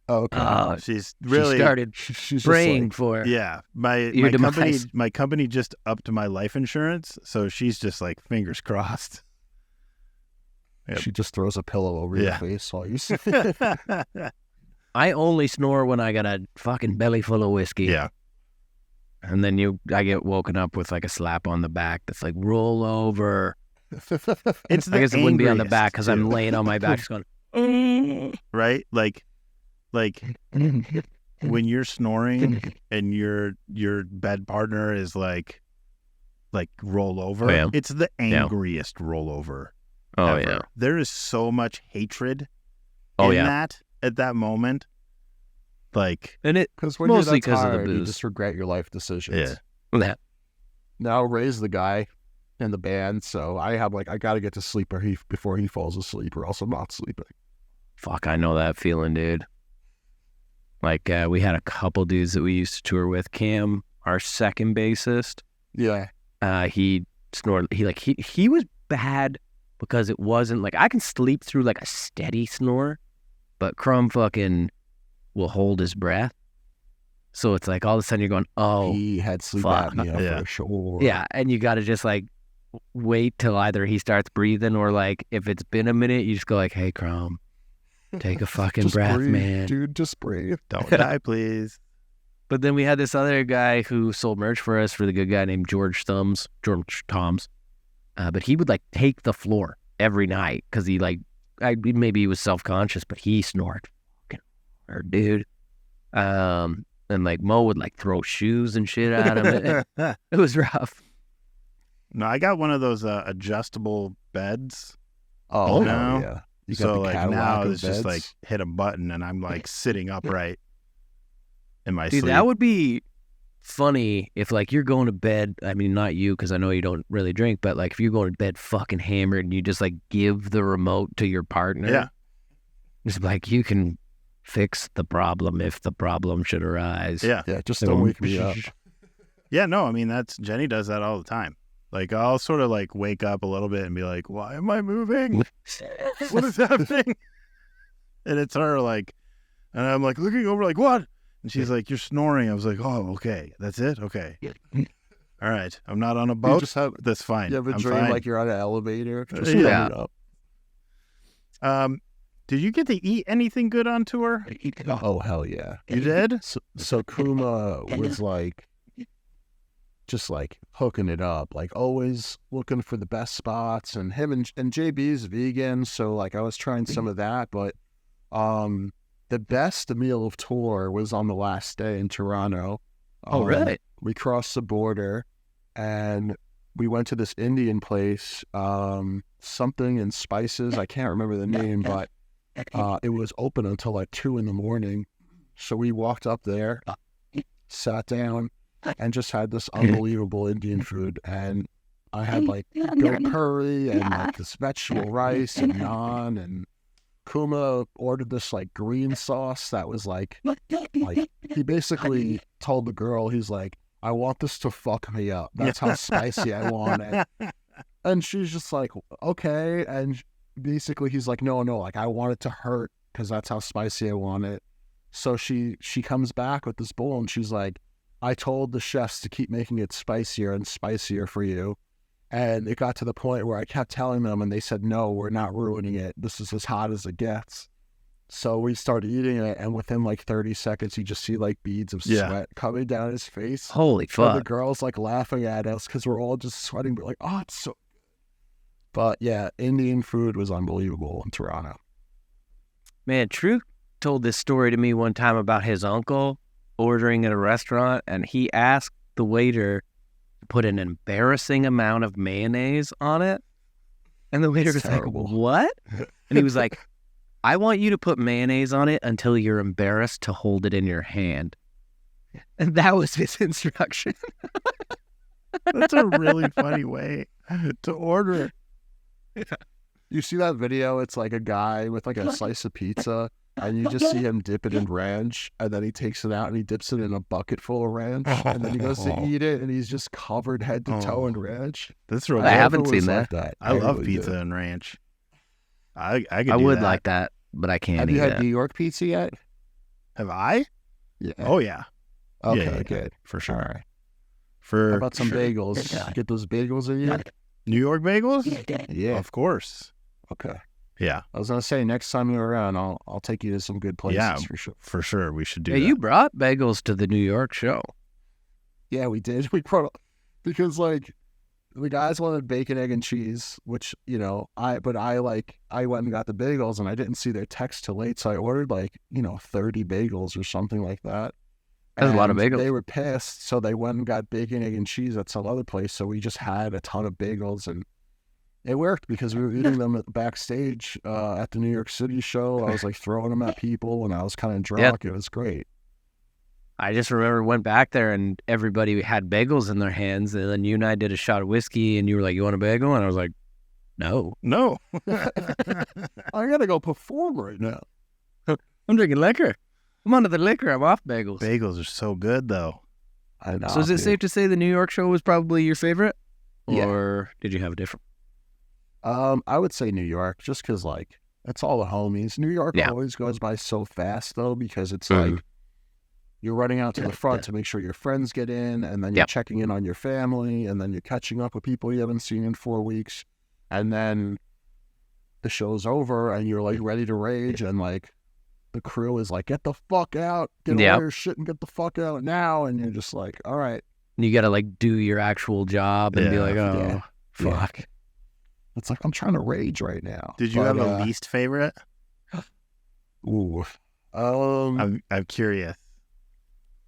Okay. She's She really started She's just praying like, for. Yeah, my Your demise. company just upped my life insurance, so she's just like fingers crossed. Yep. she just throws a pillow over your Yeah. face while you sleep. I only snore when I got a fucking belly full of whiskey. Yeah, And then I get woken up with like a slap on the back that's like, roll over. it's the I guess it wouldn't be on the angriest, back because I'm too, laying on my back just going, right. Like when you're snoring and your bed partner is like roll over. Oh, yeah. It's the angriest rollover. oh, ever. yeah. There is so much hatred Oh, in yeah. that at that moment. Like, And it, Because when Mostly you're 'cause that of the tired, you booze. just regret your life decisions. yeah. that, Now Ray's the guy in the band, so I got to get to sleep before he falls asleep, or else I'm not sleeping. fuck, I know that feeling, dude. Like, we had a couple dudes that we used to tour with. Cam, our second bassist, Yeah. he snored. He was bad because it wasn't like I can sleep through like a steady snore, but Crumb fucking will hold his breath. So it's like all of a sudden you're going, oh, he had sleep fuck. apnea for sure. Yeah, and you got to just like wait till either he starts breathing or like if it's been a minute, you just go like, hey, Crumb, take a fucking breath, breathe, man. Dude, just breathe. Don't die, please. But then we had this other guy who sold merch for us for the good guy named George Toms. But he would like take the floor every night because he like, maybe he was self-conscious, but he snored fucking hard, dude. And like Mo would like throw shoes and shit at him. It was rough. No, I got one of those adjustable beds. Oh, no. Yeah. You got So the like Cadillac now of it's just like beds. hit a button and I'm like sitting upright in my Dude, sleep. that would be funny if like you're going to bed. I mean, not you, because I know you don't really drink, but like if you're going to bed fucking hammered and you just like give the remote to your partner. Yeah. It's like you can fix the problem if the problem should arise. Yeah. Yeah, just don't wake me up. Yeah, no, I mean, Jenny does that all the time. Like, I'll sort of like wake up a little bit and be like, why am I moving? What is happening? And it's her like, and I'm like looking over like, what? And she's like, you're snoring. I was like, oh, okay. That's it? Okay. All right. I'm not on a boat. just have, That's fine. you have a I'm dream fine. like you're on an elevator. Just Yeah. coming up. Did you get to eat anything good on tour? Oh, hell yeah. You did? So Kuma was like, just like hooking it up, like always looking for the best spots. And him and JB's vegan, so like I was trying some of that. But the best meal of tour was on the last day in Toronto. Oh, really? We crossed the border and we went to this Indian place, something in spices. I can't remember the name, but it was open until like 2 a.m. So we walked up there, sat down, and just had this unbelievable Indian food. And I had like goat curry and like this vegetable rice and naan. And Kuma ordered this like green sauce that was like he basically told the girl, he's like, I want this to fuck me up. That's how spicy I want it. And she's just like, okay. And basically he's like, no, like I want it to hurt because that's how spicy I want it. So she comes back with this bowl and she's like, I told the chefs to keep making it spicier and spicier for you. And it got to the point where I kept telling them and they said, no, we're not ruining it. This is as hot as it gets. So we started eating it, and within like 30 seconds, you just see like beads of sweat coming down his face. Holy And fuck. the girls like laughing at us because we're all just sweating. We're like, oh, it's so good. But yeah, Indian food was unbelievable in Toronto. Man, True told this story to me one time about his uncle ordering at a restaurant, and he asked the waiter to put an embarrassing amount of mayonnaise on it. And the waiter was terrible. like, what? And he was like, I want you to put mayonnaise on it until you're embarrassed to hold it in your hand. And that was his instruction. That's a really funny way to order it. You see that video? It's like a guy with like a slice of pizza, and you just see him dip it in ranch, and then he takes it out and he dips it in a bucket full of ranch, and then he goes to eat it, and he's just covered head to toe in ranch. That's real I good. haven't It seen was that. like that. I love really pizza good. and ranch. I could I do would that. like that, but I can't Have eat you had it. New York pizza yet? Have I? Yeah. Oh, yeah. Okay, yeah. good. For sure. All right. For How about some sure. bagels? Get those bagels in you? New York bagels? Yeah. Of course. Okay. Yeah, I was gonna say next time you're around, I'll take you to some good places Yeah. for sure. for sure. We should do Hey, that. you brought bagels to the New York show. Yeah, we did. We brought because like the guys wanted bacon, egg, and cheese, which I went and got the bagels, and I didn't see their text till late, so I ordered 30 bagels or something like that. That's a lot of And bagels. They were pissed, so they went and got bacon, egg, and cheese at some other place. So we just had a ton of bagels, and it worked because we were eating them backstage at the New York City show. I was like throwing them at people, and I was kind of drunk. It was great. I just remember went back there and everybody had bagels in their hands, and then you and I did a shot of whiskey, and you were like, "You want a bagel?" And I was like, "No, No. I gotta go perform right now. I'm drinking liquor. I'm onto the liquor. I'm off bagels." Bagels are so good, though. I know. So is it dude. safe to say the New York show was probably your favorite, Yeah. or did you have a different? I would say New York, just because like that's all the homies. New York always goes by so fast though, because it's like you're running out to the front to make sure your friends get in, and then you're checking in on your family, and then you're catching up with people you haven't seen in 4 weeks, and then the show's over, and you're like ready to rage, and like the crew is like, get the fuck out, get all your shit and get the fuck out now, and you're just like, all right. You got to like do your actual job and be like, oh, fuck. Yeah. It's like, I'm trying to rage right now. Did you have a least favorite? Ooh. I'm curious.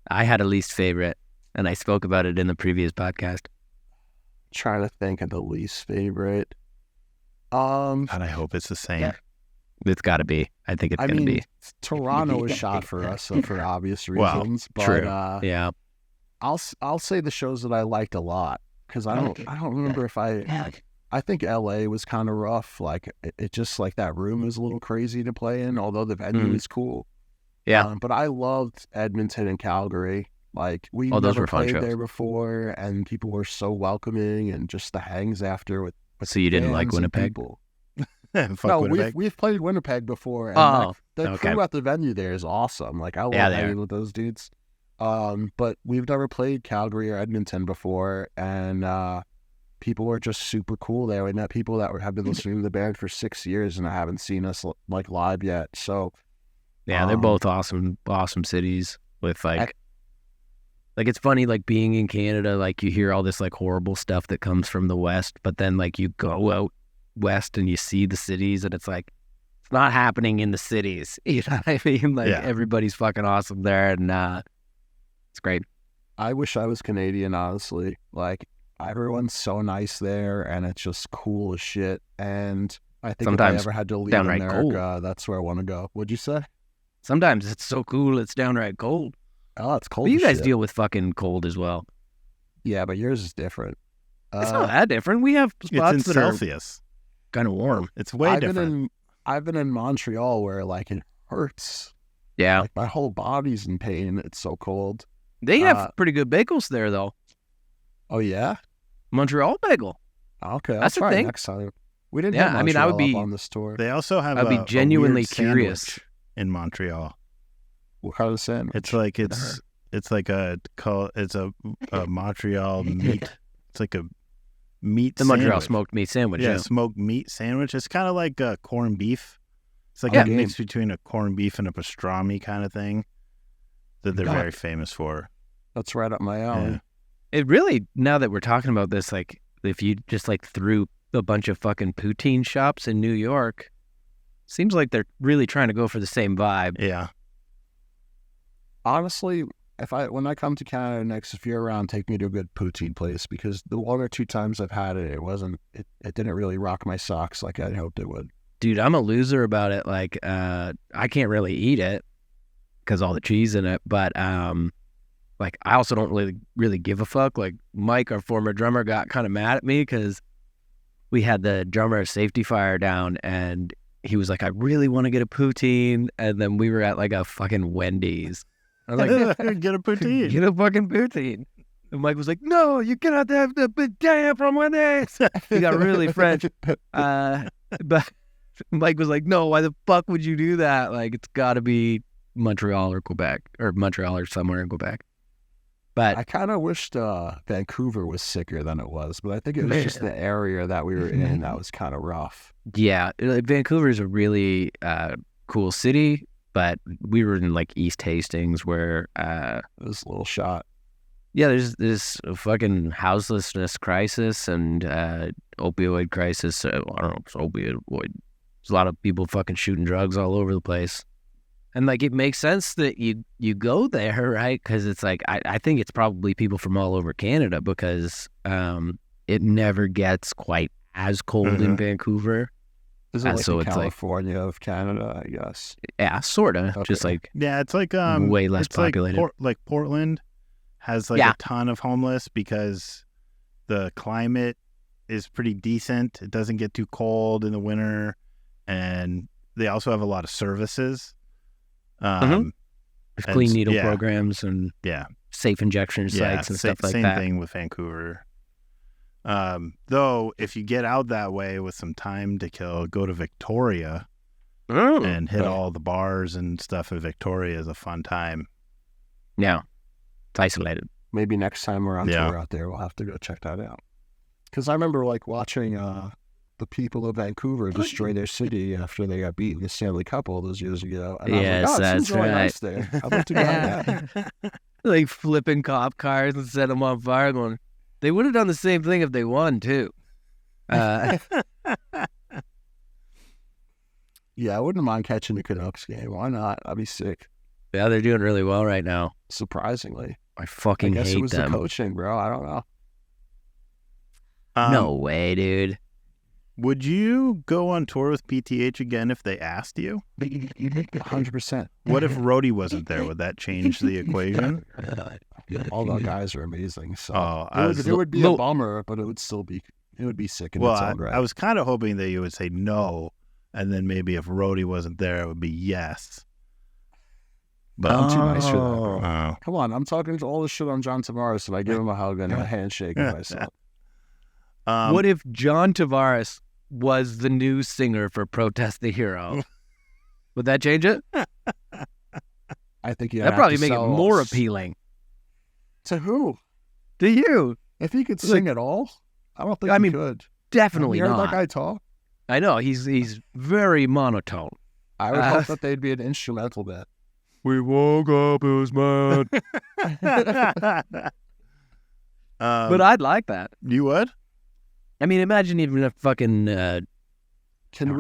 I had a least favorite, and I spoke about it in the previous podcast. Trying to think of the least favorite. God, I hope it's the same. Yeah. It's got to be. I think it's going to be. Toronto is shot for us for obvious reasons. Well, true. Yeah. I'll say the shows that I liked a lot, because I don't remember if I think LA was kind of rough. Like it just like that room was a little crazy to play in, although the venue is cool. Yeah. But I loved Edmonton and Calgary. Like we never played there before, and people were so welcoming, and just the hangs after with so you didn't like Winnipeg? No, Winnipeg. we've played Winnipeg before, and the crew at the venue there is awesome. Like I love hanging with those dudes. But we've never played Calgary or Edmonton before, and people were just super cool there. We met people that have been listening to the band for 6 years and haven't seen us like live yet. So yeah, they're both awesome cities with like it's funny, like being in Canada, like you hear all this like horrible stuff that comes from the West, but then like you go out West and you see the cities, and it's like, it's not happening in the cities. You know what I mean? Like everybody's fucking awesome there, and it's great. I wish I was Canadian, honestly. Like everyone's so nice there, and it's just cool as shit. And I think sometimes if I ever had to leave America, that's where I want to go. What'd you say? Sometimes it's so cool, it's downright cold. Oh, it's cold. But you guys deal with fucking cold as well. Yeah, but yours is different. It's not that different. We have spots that Celsius. Are kind of warm. It's way different. I've been in Montreal where like it hurts. Yeah. Like my whole body's in pain. It's so cold. They have pretty good bagels there, though. Oh, yeah? Montreal bagel. Okay, that's the thing. Next time. We didn't have Montreal I would be on this tour. They also have I'd be genuinely curious in Meantreal. What kind of sandwich? It's like it's a Montreal meat. It's like a meat. The Montreal smoked meat sandwich. Yeah, smoked meat sandwich. It's kind of like a corned beef. It's like a mix between a corned beef and a pastrami kind of thing that they're very famous for. That's right up my alley. Yeah. It really, now that we're talking about this, like if you just like threw a bunch of fucking poutine shops in New York, seems like they're really trying to go for the same vibe. Yeah. Honestly, when I come to Canada next, if you're around, take me to a good poutine place, because the 1 or 2 times I've had it, it didn't really rock my socks like I hoped it would. Dude, I'm a loser about it. Like, I can't really eat it because all the cheese in it, but like I also don't really give a fuck. Like Mike, our former drummer, got kind of mad at me because we had the drummer safety fire down, and he was like, I really want to get a poutine, and then we were at like a fucking Wendy's. I was like, get a poutine. Get a fucking poutine. And Mike was like, no, you cannot have the poutine from Wendy's. He got really French. But Mike was like, no, why the fuck would you do that? Like, it's got to be Montreal or Quebec, or Montreal or somewhere in Quebec. But I kind of wished Vancouver was sicker than it was, but I think it was just the area that we were in that was kind of rough. Yeah, Vancouver is a really cool city, but we were in like East Hastings where it was a little shot. Yeah, there's a fucking houselessness crisis and opioid crisis. I don't know, it's opioid. There's a lot of people fucking shooting drugs all over the place. And like it makes sense that you go there, right? Because it's like I think it's probably people from all over Canada, because it never gets quite as cold in Vancouver. Is it like so California of Canada, I guess? Yeah, sort of. Okay. Just like it's like way less populated. Like Portland has like a ton of homeless because the climate is pretty decent. It doesn't get too cold in the winter, and they also have a lot of services. Clean needle programs and safe injection sites and stuff like that. Same thing with Vancouver. Though, if you get out that way with some time to kill, go to Victoria and hit all the bars and stuff in Victoria is a fun time. Yeah. It's isolated. Maybe next time we're on tour out there, we'll have to go check that out. Because I remember like watching the people of Vancouver destroy their city after they got beat in the Stanley Cup all those years ago. And yes, I was like, that's really right. nice there. I'd love to go out. Like flipping cop cars and set them on fire. Going, they would have done the same thing if they won too. Yeah, I wouldn't mind catching a Canucks game. Why not? I'd be sick. Yeah, they're doing really well right now. Surprisingly. I fucking I guess hate it was them. the coaching, bro. I don't know. No way, dude. Would you go on tour with PTH again if they asked you? 100%. What if Rody wasn't there? Would that change the equation? All the guys are amazing. So Oh, it would be a bummer, but it would be sick in its own right. I was kind of hoping that you would say no, and then maybe if Rody wasn't there, it would be yes. But I'm too nice for that. Oh. Come on, I'm talking all this shit on John Tavares, and I give him a hug and a handshake with myself. What if John Tavares was the new singer for Protest the Hero? Would that change it? I think that'd probably make it more appealing. To who? To you. If he could sing at all, I don't think he could. Definitely Have you not. heard that guy talk? I know he's very monotone. I would hope that they'd be an instrumental bit. We woke up, it was mad. But I'd like that. You would? I mean, imagine even a fucking. Can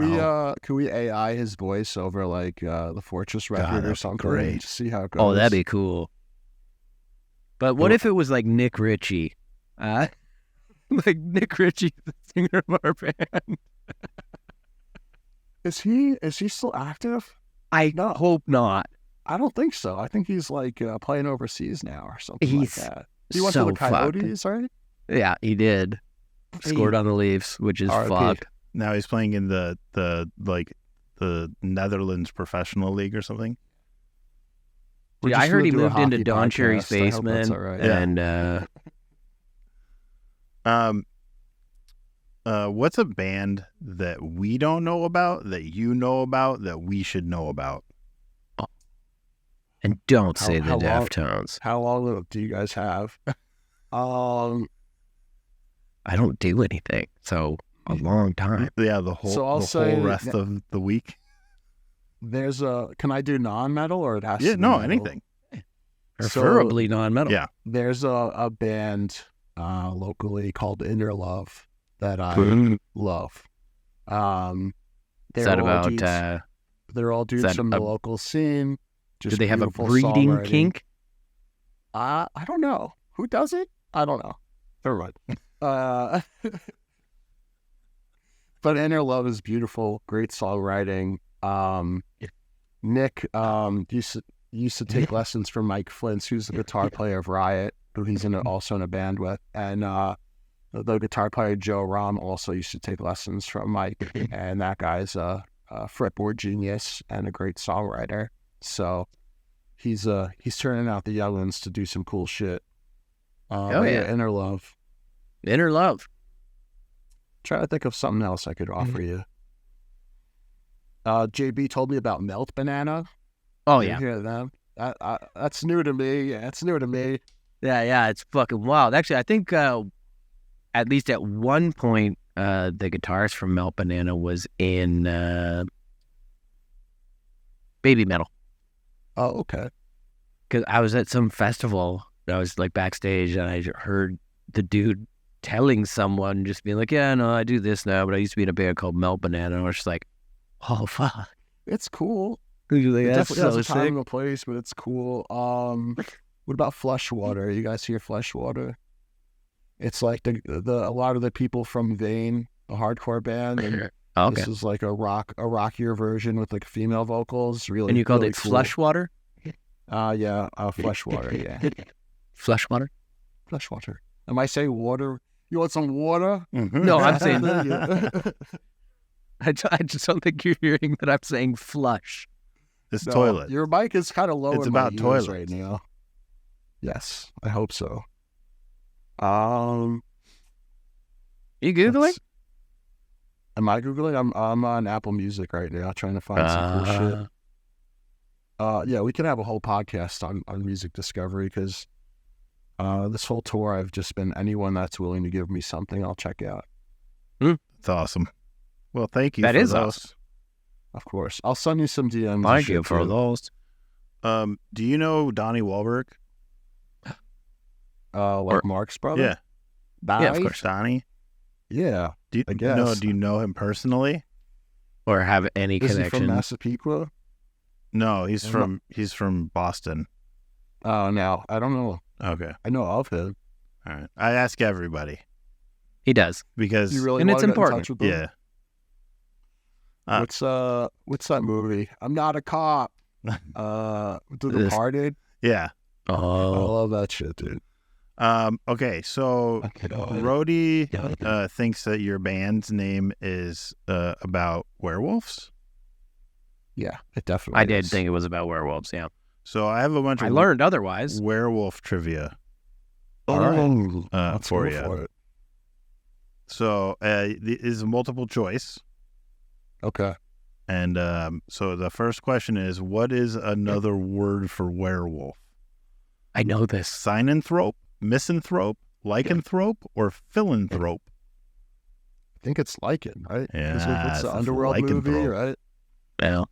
we AI his voice over like the Fortress record or something? Great. To see how it goes. Oh, that'd be cool. But what if it was like Nick Ritchie? Like Nick Ritchie, the singer of our band. Is he still active? I hope not. I don't think so. I think he's like playing overseas now or something He's like that. He went to the Coyotes, right? Yeah, he did. Scored on the Leafs, which is fucked. Now he's playing in the Netherlands Professional League or something. Yeah, I heard he moved into Don Cherry's basement, and what's a band that we don't know about that you know about that we should know about? And don't say the Deftones. How long do you guys have? I don't do anything, so a long time. Yeah, the whole rest of the week. There's can I do non-metal or it has to be metal? anything. Preferably non-metal. Yeah. There's a band locally called Inner Love that I love. Is that about they're all dudes from the local scene. Do they have a breeding kink? I don't know. Who does it? I don't know. Never mind. But Inner Love is beautiful, great songwriting. Nick used to take lessons from Mike Flintz, who's the guitar player of Riot, who he's also in a band with, and the guitar player Joe Rom also used to take lessons from Mike, and that guy's a fretboard genius and a great songwriter. So he's turning out the young ones to do some cool shit. Inner Love. Inner Love. Try to think of something else I could offer you. JB told me about Melt Banana. Oh, Did yeah. you hear them? That's new to me. Yeah, it's new to me. Yeah, it's fucking wild. Actually, I think at least at one point, the guitarist from Melt Banana was in Baby Metal. Oh, okay. Because I was at some festival, I was like backstage, and I heard the dude telling someone, just being like, yeah, no, I do this now, but I used to be in a band called Melt Banana. And I was just like, oh, fuck. It's cool. Like, It that's definitely has so a time sick. and a place, but it's cool. What about Fleshwater? You guys hear Fleshwater? It's like a lot of the people from Vane, a hardcore band, and Okay. this is like a rockier version with like female vocals. Really, And you called really it cool. Fleshwater? Yeah, Fleshwater. Yeah, Fleshwater? Fleshwater. Am I saying water? You want some water? No, I'm saying I just don't think you're hearing that I'm saying flush. This toilet. Your mic is kind of low. It's in about my ears toilets right now. Yes, I hope so. You Googling? Am I Googling? I'm on Apple Music right now trying to find some cool shit. Yeah, we can have a whole podcast on music discovery because this whole tour I've just been anyone that's willing to give me something I'll check out. That's awesome. Well, thank you. That for is those. awesome. Of course. I'll send you some DMs. Thank you for those. Do you know Donnie Wahlberg? Like Mark's brother? Yeah. Yeah, of course. Donnie? Yeah. Do I guess. you know him personally? Or have any Is he connection. from Massapequa? No, he's from Boston. Oh, no. I don't know. Okay. I know of him. All right. I ask everybody He does. because You really And want it's to get in important. touch with him? yeah. What's that movie? I'm not a cop. The Departed. Yeah. I Oh. love that shit, dude. Okay, so Rody thinks that your band's name is about werewolves. Yeah, it definitely I did is. think it was about werewolves, yeah. So I have a bunch I of learned otherwise. werewolf trivia All right. Let's for go you. for it. So it is a multiple choice. Okay. And so the first question is, what is another word for werewolf? I know this. Synanthrope, misanthrope, lycanthrope, or philanthrope? I think it's Lycan, right? Yeah, What's it's the a Underworld movie, lycanthrope. right? Yeah.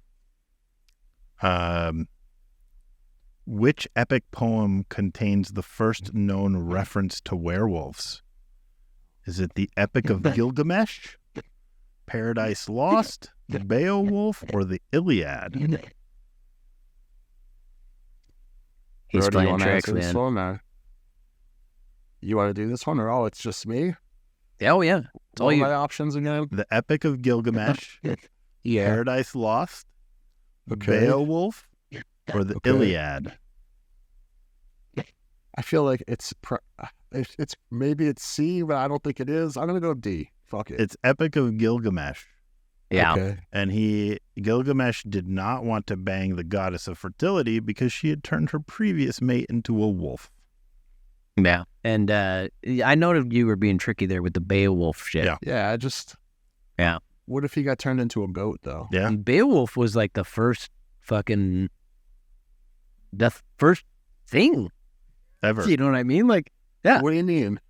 Which epic poem contains the first known reference to werewolves? Is it the Epic of Gilgamesh, Paradise Lost, Beowulf, or the Iliad? He's Brody, you playing wanna tricks, answer this man. one, or- You want to do this one, or it's just me? Oh, yeah. It's all What are you. my options again? The Epic of Gilgamesh, Yeah. Paradise Lost, Okay. Beowulf, or the Okay. Iliad? I feel like it's maybe it's C, but I don't think it is. I'm gonna go D. Fuck it. It's Epic of Gilgamesh. Yeah. Okay. And Gilgamesh did not want to bang the goddess of fertility because she had turned her previous mate into a wolf. Yeah. And I noted you were being tricky there with the Beowulf shit. Yeah. Yeah. Yeah. What if he got turned into a goat though? Yeah. And Beowulf was like the first thing. Ever. You know what I mean? Like, yeah. What do you mean?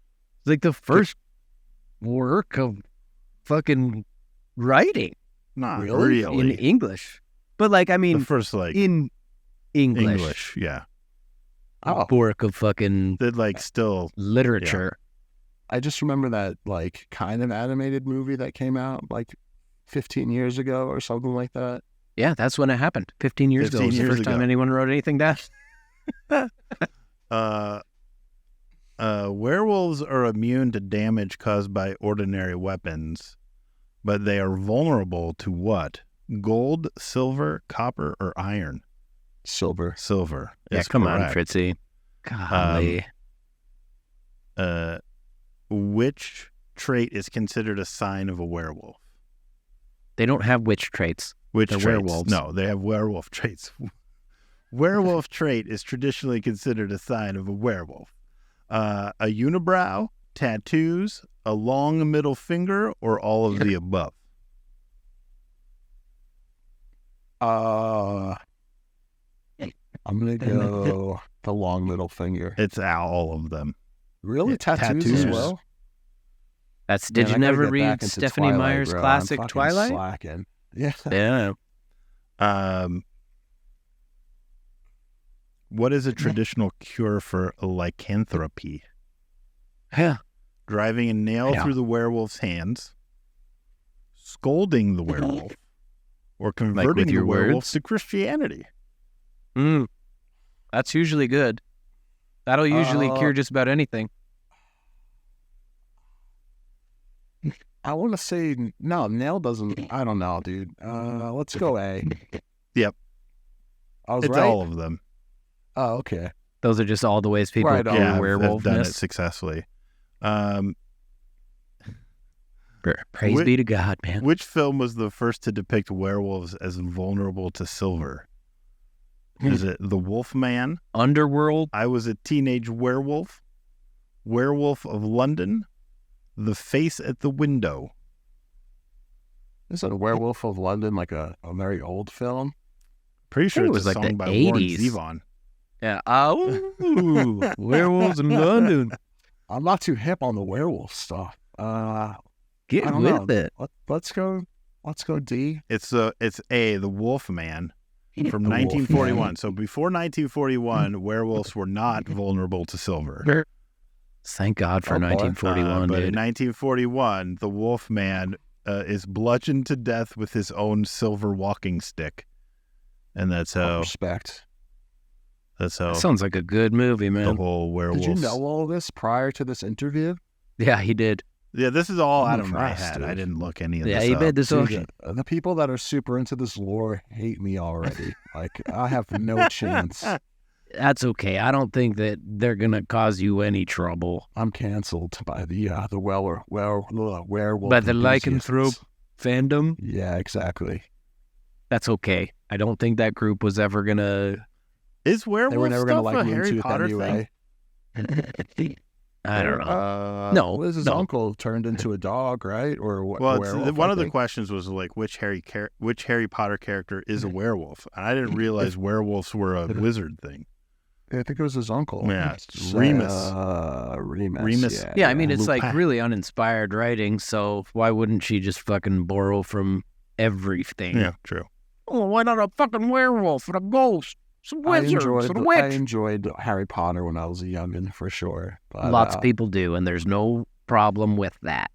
It's like the first work of fucking writing Not Really? really. in English. But like, I The mean, first in English. English, yeah. Oh, Work of fucking That like still literature. I just remember that like kind of animated movie that came out like 15 years ago or something like that. Yeah, that's when it happened. 15 years ago 15 was the years first time ago. anyone wrote anything down. Werewolves are immune to damage caused by ordinary weapons, but they are vulnerable to what? Gold, silver, copper, or iron? Silver. Silver. Yeah, is come on, correct. Fritzy. Golly. Which trait is considered a sign of a werewolf? They don't have witch traits. Which They're traits? werewolves. No, they have werewolf traits. Werewolf trait is traditionally considered a sign of a werewolf. A unibrow, tattoos, a long middle finger, or all of the above? I'm gonna go the long middle finger. It's all of them. Really? Yeah, Tattoos as tattoos. well? That's. Did Man, you I gotta never get read back into Stephanie Twilight, Meyer's bro. I'm classic fucking Twilight? Slacking. Yeah. Yeah. What is a traditional cure for lycanthropy? Yeah. Driving a nail Yeah. through the werewolf's hands, scolding the werewolf, or converting the your werewolf words? to Christianity? That's usually good. That'll usually cure just about anything. I want to say no. Nail doesn't. I don't know, dude. Let's go A. Yep. I was It's right. all of them. Oh, okay. Those are just all the ways people Right on. cure Yeah, I've done it werewolfness. successfully. Praise be to God, man. Which film was the first to depict werewolves as vulnerable to silver? Is it The Wolf Man? Underworld. I Was a Teenage Werewolf? Werewolf of London? The Face at the Window. Is it a Werewolf of London, like a very old film? Pretty sure it it's was a like song the by Warren 80s. Zevon. Yeah. Oh, werewolves in London. I'm not too hip on the werewolf stuff. Get I don't with know. it. Let's go D. It's The Wolf Man from The 1941. Wolfman. So before 1941, werewolves were not vulnerable to silver. Thank God for Oh, boy. 1941, But dude. in 1941, the Wolf Man is bludgeoned to death with his own silver walking stick, and that's how Respect. That sounds like a good movie, the man. whole werewolf. Did you know all this prior to this interview? Yeah, he did. Yeah, this is all I'm out of my impressed, head. dude. I didn't look any of Yeah, this he up. made this Dude, ocean. the people that are super into this lore hate me already. Like, I have no chance. That's okay. I don't think that they're gonna cause you any trouble. I'm canceled by the werewolf. By the enthusiasts. lycanthrope fandom. Yeah, exactly. That's okay. I don't think that group was ever gonna. Is werewolf They were never gonna stuff like a Harry Moontooth Potter anyway. thing? I don't know. No, his no. uncle turned into a dog, right? Or what? Well, werewolf, one I of the think. questions was like, which Harry Potter character is a werewolf? And I didn't realize werewolves were a wizard thing. I think it was his uncle. Yeah, It's, Remus. Remus. Yeah, I mean, it's Lupin. like really uninspired writing, so why wouldn't she just fucking borrow from everything? Yeah, true. Oh, why not a fucking werewolf and a ghost? Some I wizards and a witch? enjoyed Harry Potter when I was a youngin', for sure. But, Lots of people do, and there's no problem with that.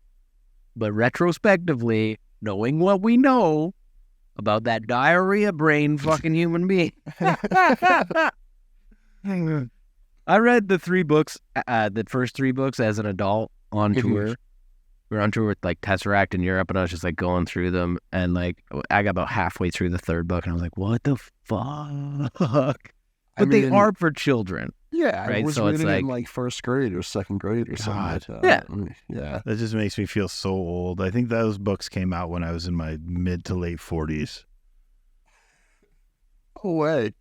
But retrospectively, knowing what we know about that diarrhea brain fucking human being. I read the 3 books, the first 3 books as an adult on tour. We were on tour with like Tesseract in Europe, and I was just like going through them, and like I got about halfway through the 3rd book, and I was like, "What the fuck?" But they are for children. Yeah, I right? was So it's reading in like- like 1st grade or 2nd grade or something like God. that. Yeah. That just makes me feel so old. I think those books came out when I was in my mid to late 40s. No way.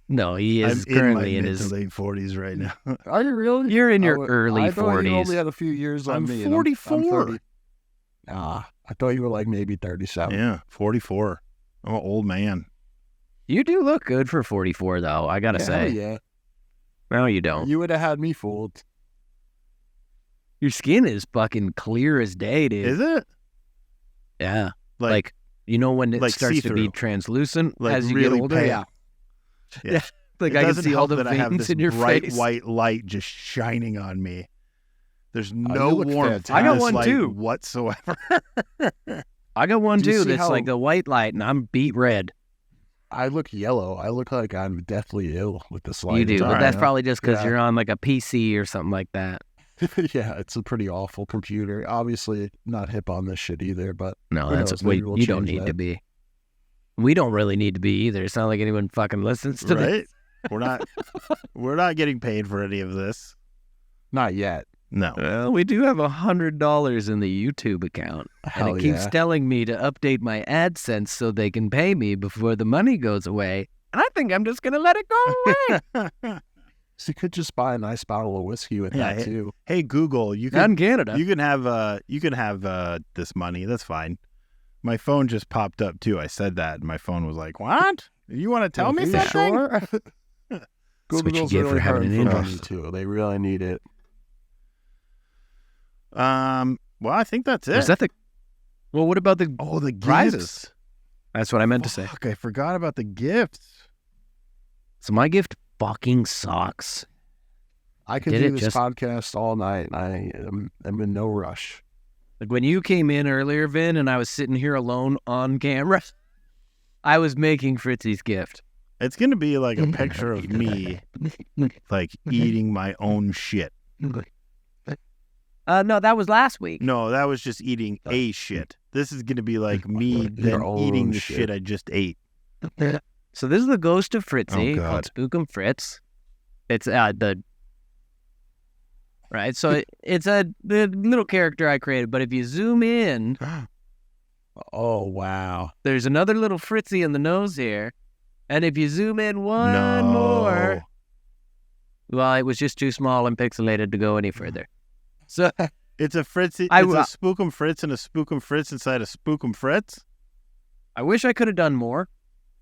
No, he is I'm currently in in my mid his. to late 40s right now. Are you really? You're in your I early thought you 40s. only had a few years on I'm me. and 44. 30. I thought you were like maybe 37. Yeah, 44. I'm an old man. You do look good for 44, though. I gotta say. Yeah. No, you don't. You would have had me fooled. Your skin is fucking clear as day, dude. Is it? Yeah. Like, Like you know when it like starts to be see-through. translucent Like as you really get older. pale. Yeah. Yeah. Like it I can doesn't see all help the that I have veins this in your bright face. white light just shining on me. There's you no look warmth. fantastic. I got in this one light too. whatsoever. I got one Do you too see that's how- like the white light, and I'm beat red. I look yellow. I look like I'm deathly ill with this light. You do, It's but all that's right, probably just because Yeah. you're on like a PC or something like that. Yeah, it's a pretty awful computer. Obviously, not hip on this shit either, but No, Who that's knows? wait. Maybe we'll You don't change need that. to be. We don't really need to be either. It's not like anyone fucking listens to this. Right? We're not getting paid for any of this. not yet. No. Well, we do have $100 in the YouTube account, Hell and it keeps yeah. telling me to update my AdSense so they can pay me before the money goes away. And I think I'm just gonna let it go away. So you could just buy a nice bottle of whiskey with Yeah, that too. Hey Google, you Not in can Canada. you can have this money. That's fine. My phone just popped up too. I said that, and my phone was like, "What? You want to tell me Are you something?" sure? That's what you Google's get really for having hurting an for interest. money too. They really need it. Well, I think that's it. Is that the? Well, what about the Oh, the prizes? gifts. That's what I meant to say. Fuck, I forgot about the gifts. So my gift fucking sucks. I could Did do it this just- podcast all night. I'm in no rush. Like when you came in earlier, Vin, and I was sitting here alone on camera, I was making Fritzy's gift. It's gonna be like a picture of me, like eating my own shit. No, that was last week. No, that was just eating a shit. This is gonna be like me Your then eating own the shit. shit I just ate. So this is the ghost of Fritzy Oh, God. called Spook 'em Fritz. It's the right. So it's the little character I created. But if you zoom in, Oh wow! there's another little Fritzy in the nose here. And if you zoom in one No. more, well, it was just too small and pixelated to go any further. So It's a Fritz. It's a Spookum Fritz and a Spookum Fritz inside a Spookum Fritz. I wish I could have done more,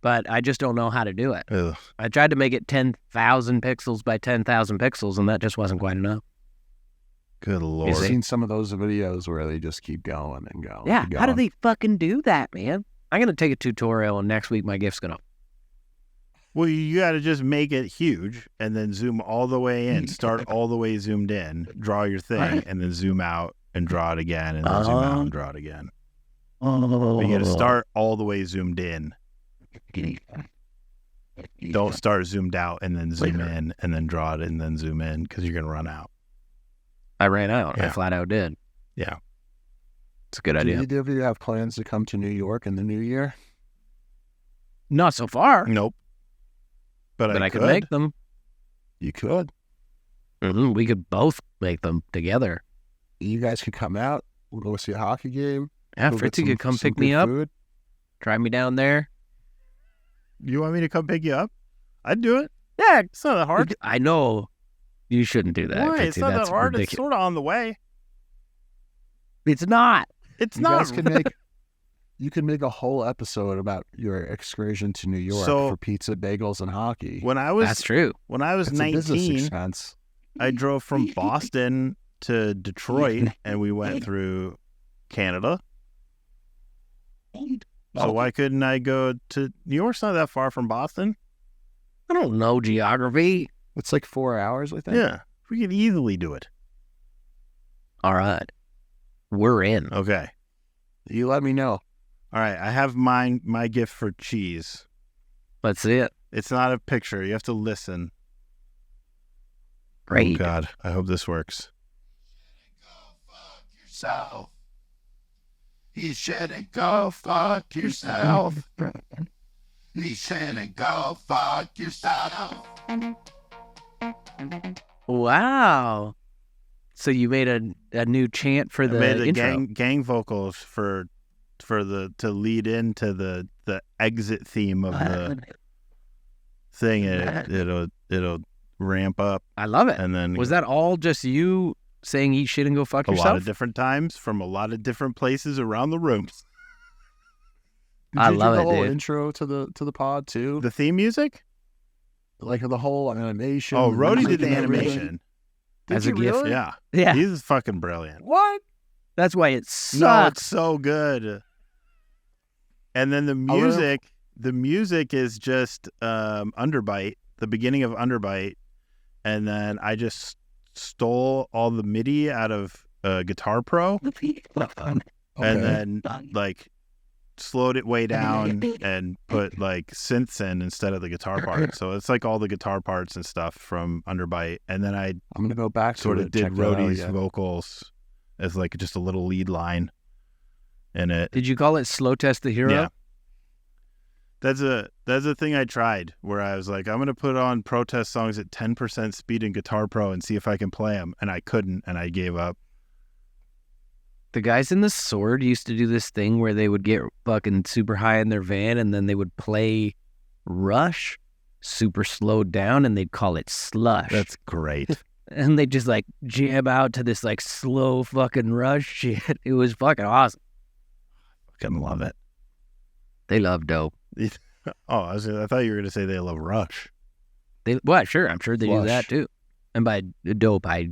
but I just don't know how to do it. Ugh. I tried to make it 10,000 pixels by 10,000 pixels, and that just wasn't quite enough. Good Lord. I've seen some of those videos where they just keep going and going. Yeah, and going. how do they fucking do that, man? I'm going to take a tutorial, and next week my gift's going to... Well, you got to just make it huge and then zoom all the way in, start all the way zoomed in, draw your thing, and then zoom out and draw it again, and then zoom out and draw it again. But you got to start all the way zoomed in. Don't start zoomed out and then zoom in and then draw it and then zoom in because you're going to run out. I ran out. Yeah. I flat out did. Yeah. It's a good idea. Do you have plans to come to New York in the new year? Not so far. Nope. But I could make them. You could. We could both make them together. You guys could come out. We'll go see a hockey game. Yeah, Go get Fritzy could come some pick me good up, food. drive me down there. You want me to come pick you up? I'd do it. Yeah, It's not that hard. I know you shouldn't do that. Why? Fritzy. It's not That's that hard. ridiculous. It's sort of on the way. It's not. It's You not. guys could make. You could make a whole episode about your excursion to New York for pizza, bagels, and hockey. That's true. When I was It's a business 19, expense. I drove from Boston to Detroit, and we went through Canada. So why couldn't I go to New York's not that far from Boston? I don't know geography. It's like 4 hours, I think. Yeah, we could easily do it. All right. We're in. Okay. You let me know. All right, I have my gift for cheese. Let's see it. It's not a picture. You have to listen. Great. Oh, God. I hope this works. Yourself. You shouldn't go fuck yourself. You shouldn't go fuck yourself. Wow. So you made a new chant for the I made the intro. gang vocals for to lead into the exit theme of the thing. It'll ramp up. I love it. And then Was that all just you saying eat shit and go fuck a yourself? lot of different times from a lot of different places around the room. I Did you love do it, the whole dude. intro to the pod too? The theme music? Like the whole animation. Oh, Rody did music the and everything? animation. Did As you a gift? really? Yeah. Yeah. He's fucking brilliant. What? That's why it No, it's sucks. so good. And then the music is just Underbite, the beginning of Underbite, and then I just stole all the MIDI out of Guitar Pro, and then like slowed it way down and put like synths in instead of the guitar part. So it's like all the guitar parts and stuff from Underbite, and then I I'm gonna go back to sort it, of did check that out Rody's again. vocals as like just a little lead line in it. Did you call it Slow Test the Hero? Yeah. That's a thing I tried where I was like, I'm going to put on protest songs at 10% speed in Guitar Pro and see if I can play them. And I couldn't, and I gave up. The guys in the Sword used to do this thing where they would get fucking super high in their van and then they would play Rush super slowed down and they'd call it Slush. That's great. And they just like jam out to this like slow fucking Rush shit. It was fucking awesome. Fucking love it. They love dope. Oh, I thought you were going to say they love Rush. Well, sure. I'm sure they do Flush. that too. And by dope, I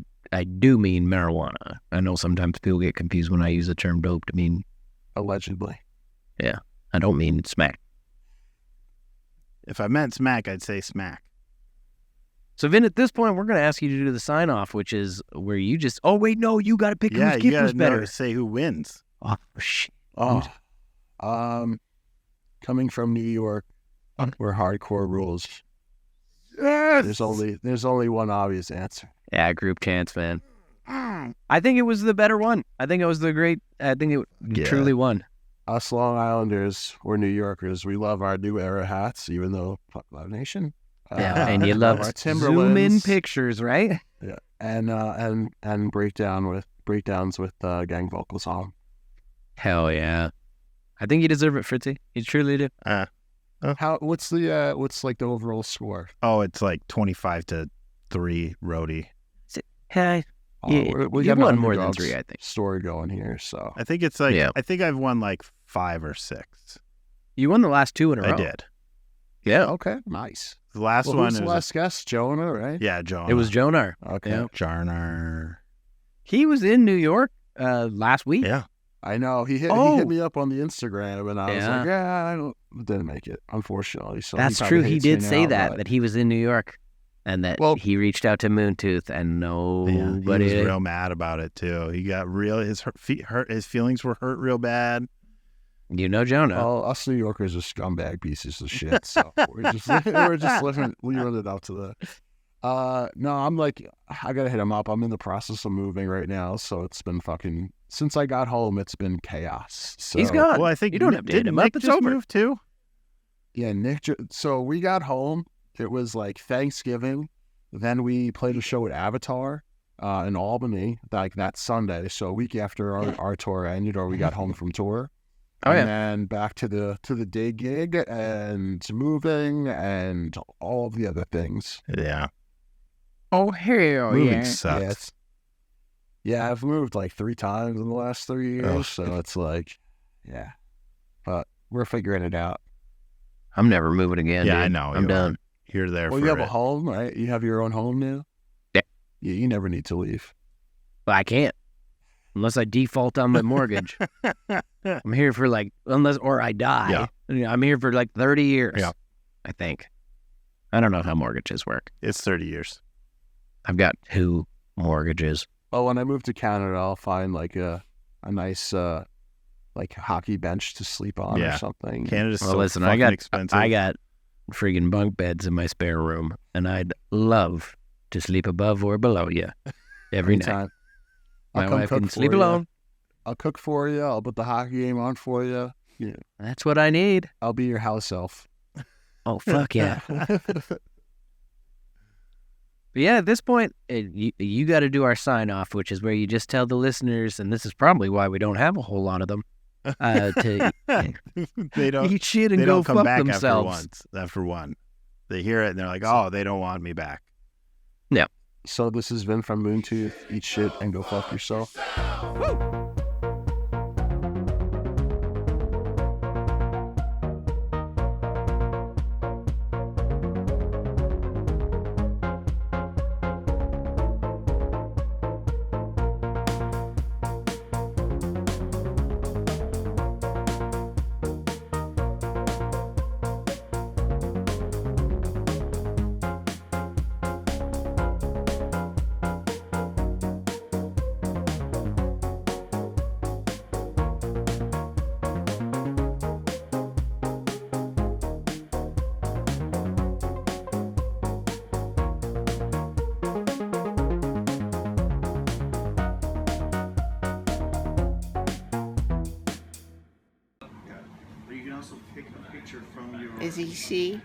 do mean marijuana. I know sometimes people get confused when I use the term dope to mean, Allegedly. I don't mean smack. If I meant smack, I'd say smack. So, Vin, at this point, we're going to ask you to do the sign off, which is where you just, oh, wait, no, you got to pick Yeah, whose you gift got was to know better. to say who wins. Oh, shit. Oh. Coming from New York, where hardcore rules. Yes. There's only one obvious answer. Yeah, group chance, man. I think it was the better one. I think it was the great, I think it truly won. Us Long Islanders, we're New Yorkers. We love our new era hats, even though fuck Live Nation. Yeah, and you we love our zoom in Timberlands. pictures, right? Yeah, and breakdowns with gang vocals on 'em. Hell yeah. I think you deserve it, Fritzy. You truly do. What's like the overall score? Oh, it's like 25-3, Rody. Hey, We You've got won an more than underdogs 3, I think. story going here. So I think it's like Yeah. I think I've won like 5 or 6. You won the last 2 in a row. I did. Yeah. okay, nice. The last Well, one who's is the last guest? Jonah, right? yeah, Jonah. It was Jonar. Okay. Yeah. Jarnar. He was in New York last week. Yeah. I know he Oh. hit me up on the Instagram, and I was Yeah. like, I didn't make it, unfortunately. So That's probably true. He hates did me say now, but- that he was in New York and that Well- he reached out to Moontooth and Yeah, nobody. he was real mad about it too. He got real his his feelings were hurt real bad. You know Jonah. Well, us New Yorkers are scumbag pieces of shit, so we're just leaving it up to the. No, I'm like, I gotta hit him up. I'm in the process of moving right now, so it's been fucking since I got home. It's been chaos. So, He's gone. Well, I think You don't have to hit didn't him up. Nick It's just over. move too. Yeah, Nick. So we got home. It was like Thanksgiving. Then we played a show at Avatar in Albany, like that Sunday. So a week after our tour ended, or we got home from tour. Oh, and yeah. then back to the day gig and moving and all of the other things. Yeah. Oh, hell Moving sucks. Yeah, I've moved like 3 times in the last 3 years, Oh. so it's like, yeah. But we're figuring it out. I'm never moving again. Yeah, dude. I know. I'm you done. are. You're there Well, for you have it. a home, right? You have your own home now? Yeah. Yeah, you never need to leave. But I can't unless I default on my mortgage. I'm here for or I die. Yeah. You know, I'm here for like 30 years. Yeah. I think. I don't know how mortgages work. It's 30 years. I've got 2 mortgages. Well, when I move to Canada, I'll find like a nice like hockey bench to sleep on Yeah. or something. Canada's Well, so listen, fucking I got expensive. friggin' bunk beds in my spare room, and I'd love to sleep above or below you every night. Anytime. My I'll come wife cook can for sleep you. alone. I'll cook for you. I'll put the hockey game on for you. Yeah. That's what I need. I'll be your house elf. Oh, fuck yeah. But yeah, at this point, you got to do our sign off, which is where you just tell the listeners, and this is probably why we don't have a whole lot of them, to they don't. eat shit and They go don't come fuck back themselves. after one. They hear it and they're like, "Oh, they don't want me back." So this is Vin from Moontooth. Eat shit and go fuck yourself. You can also pick a picture from your Is he she?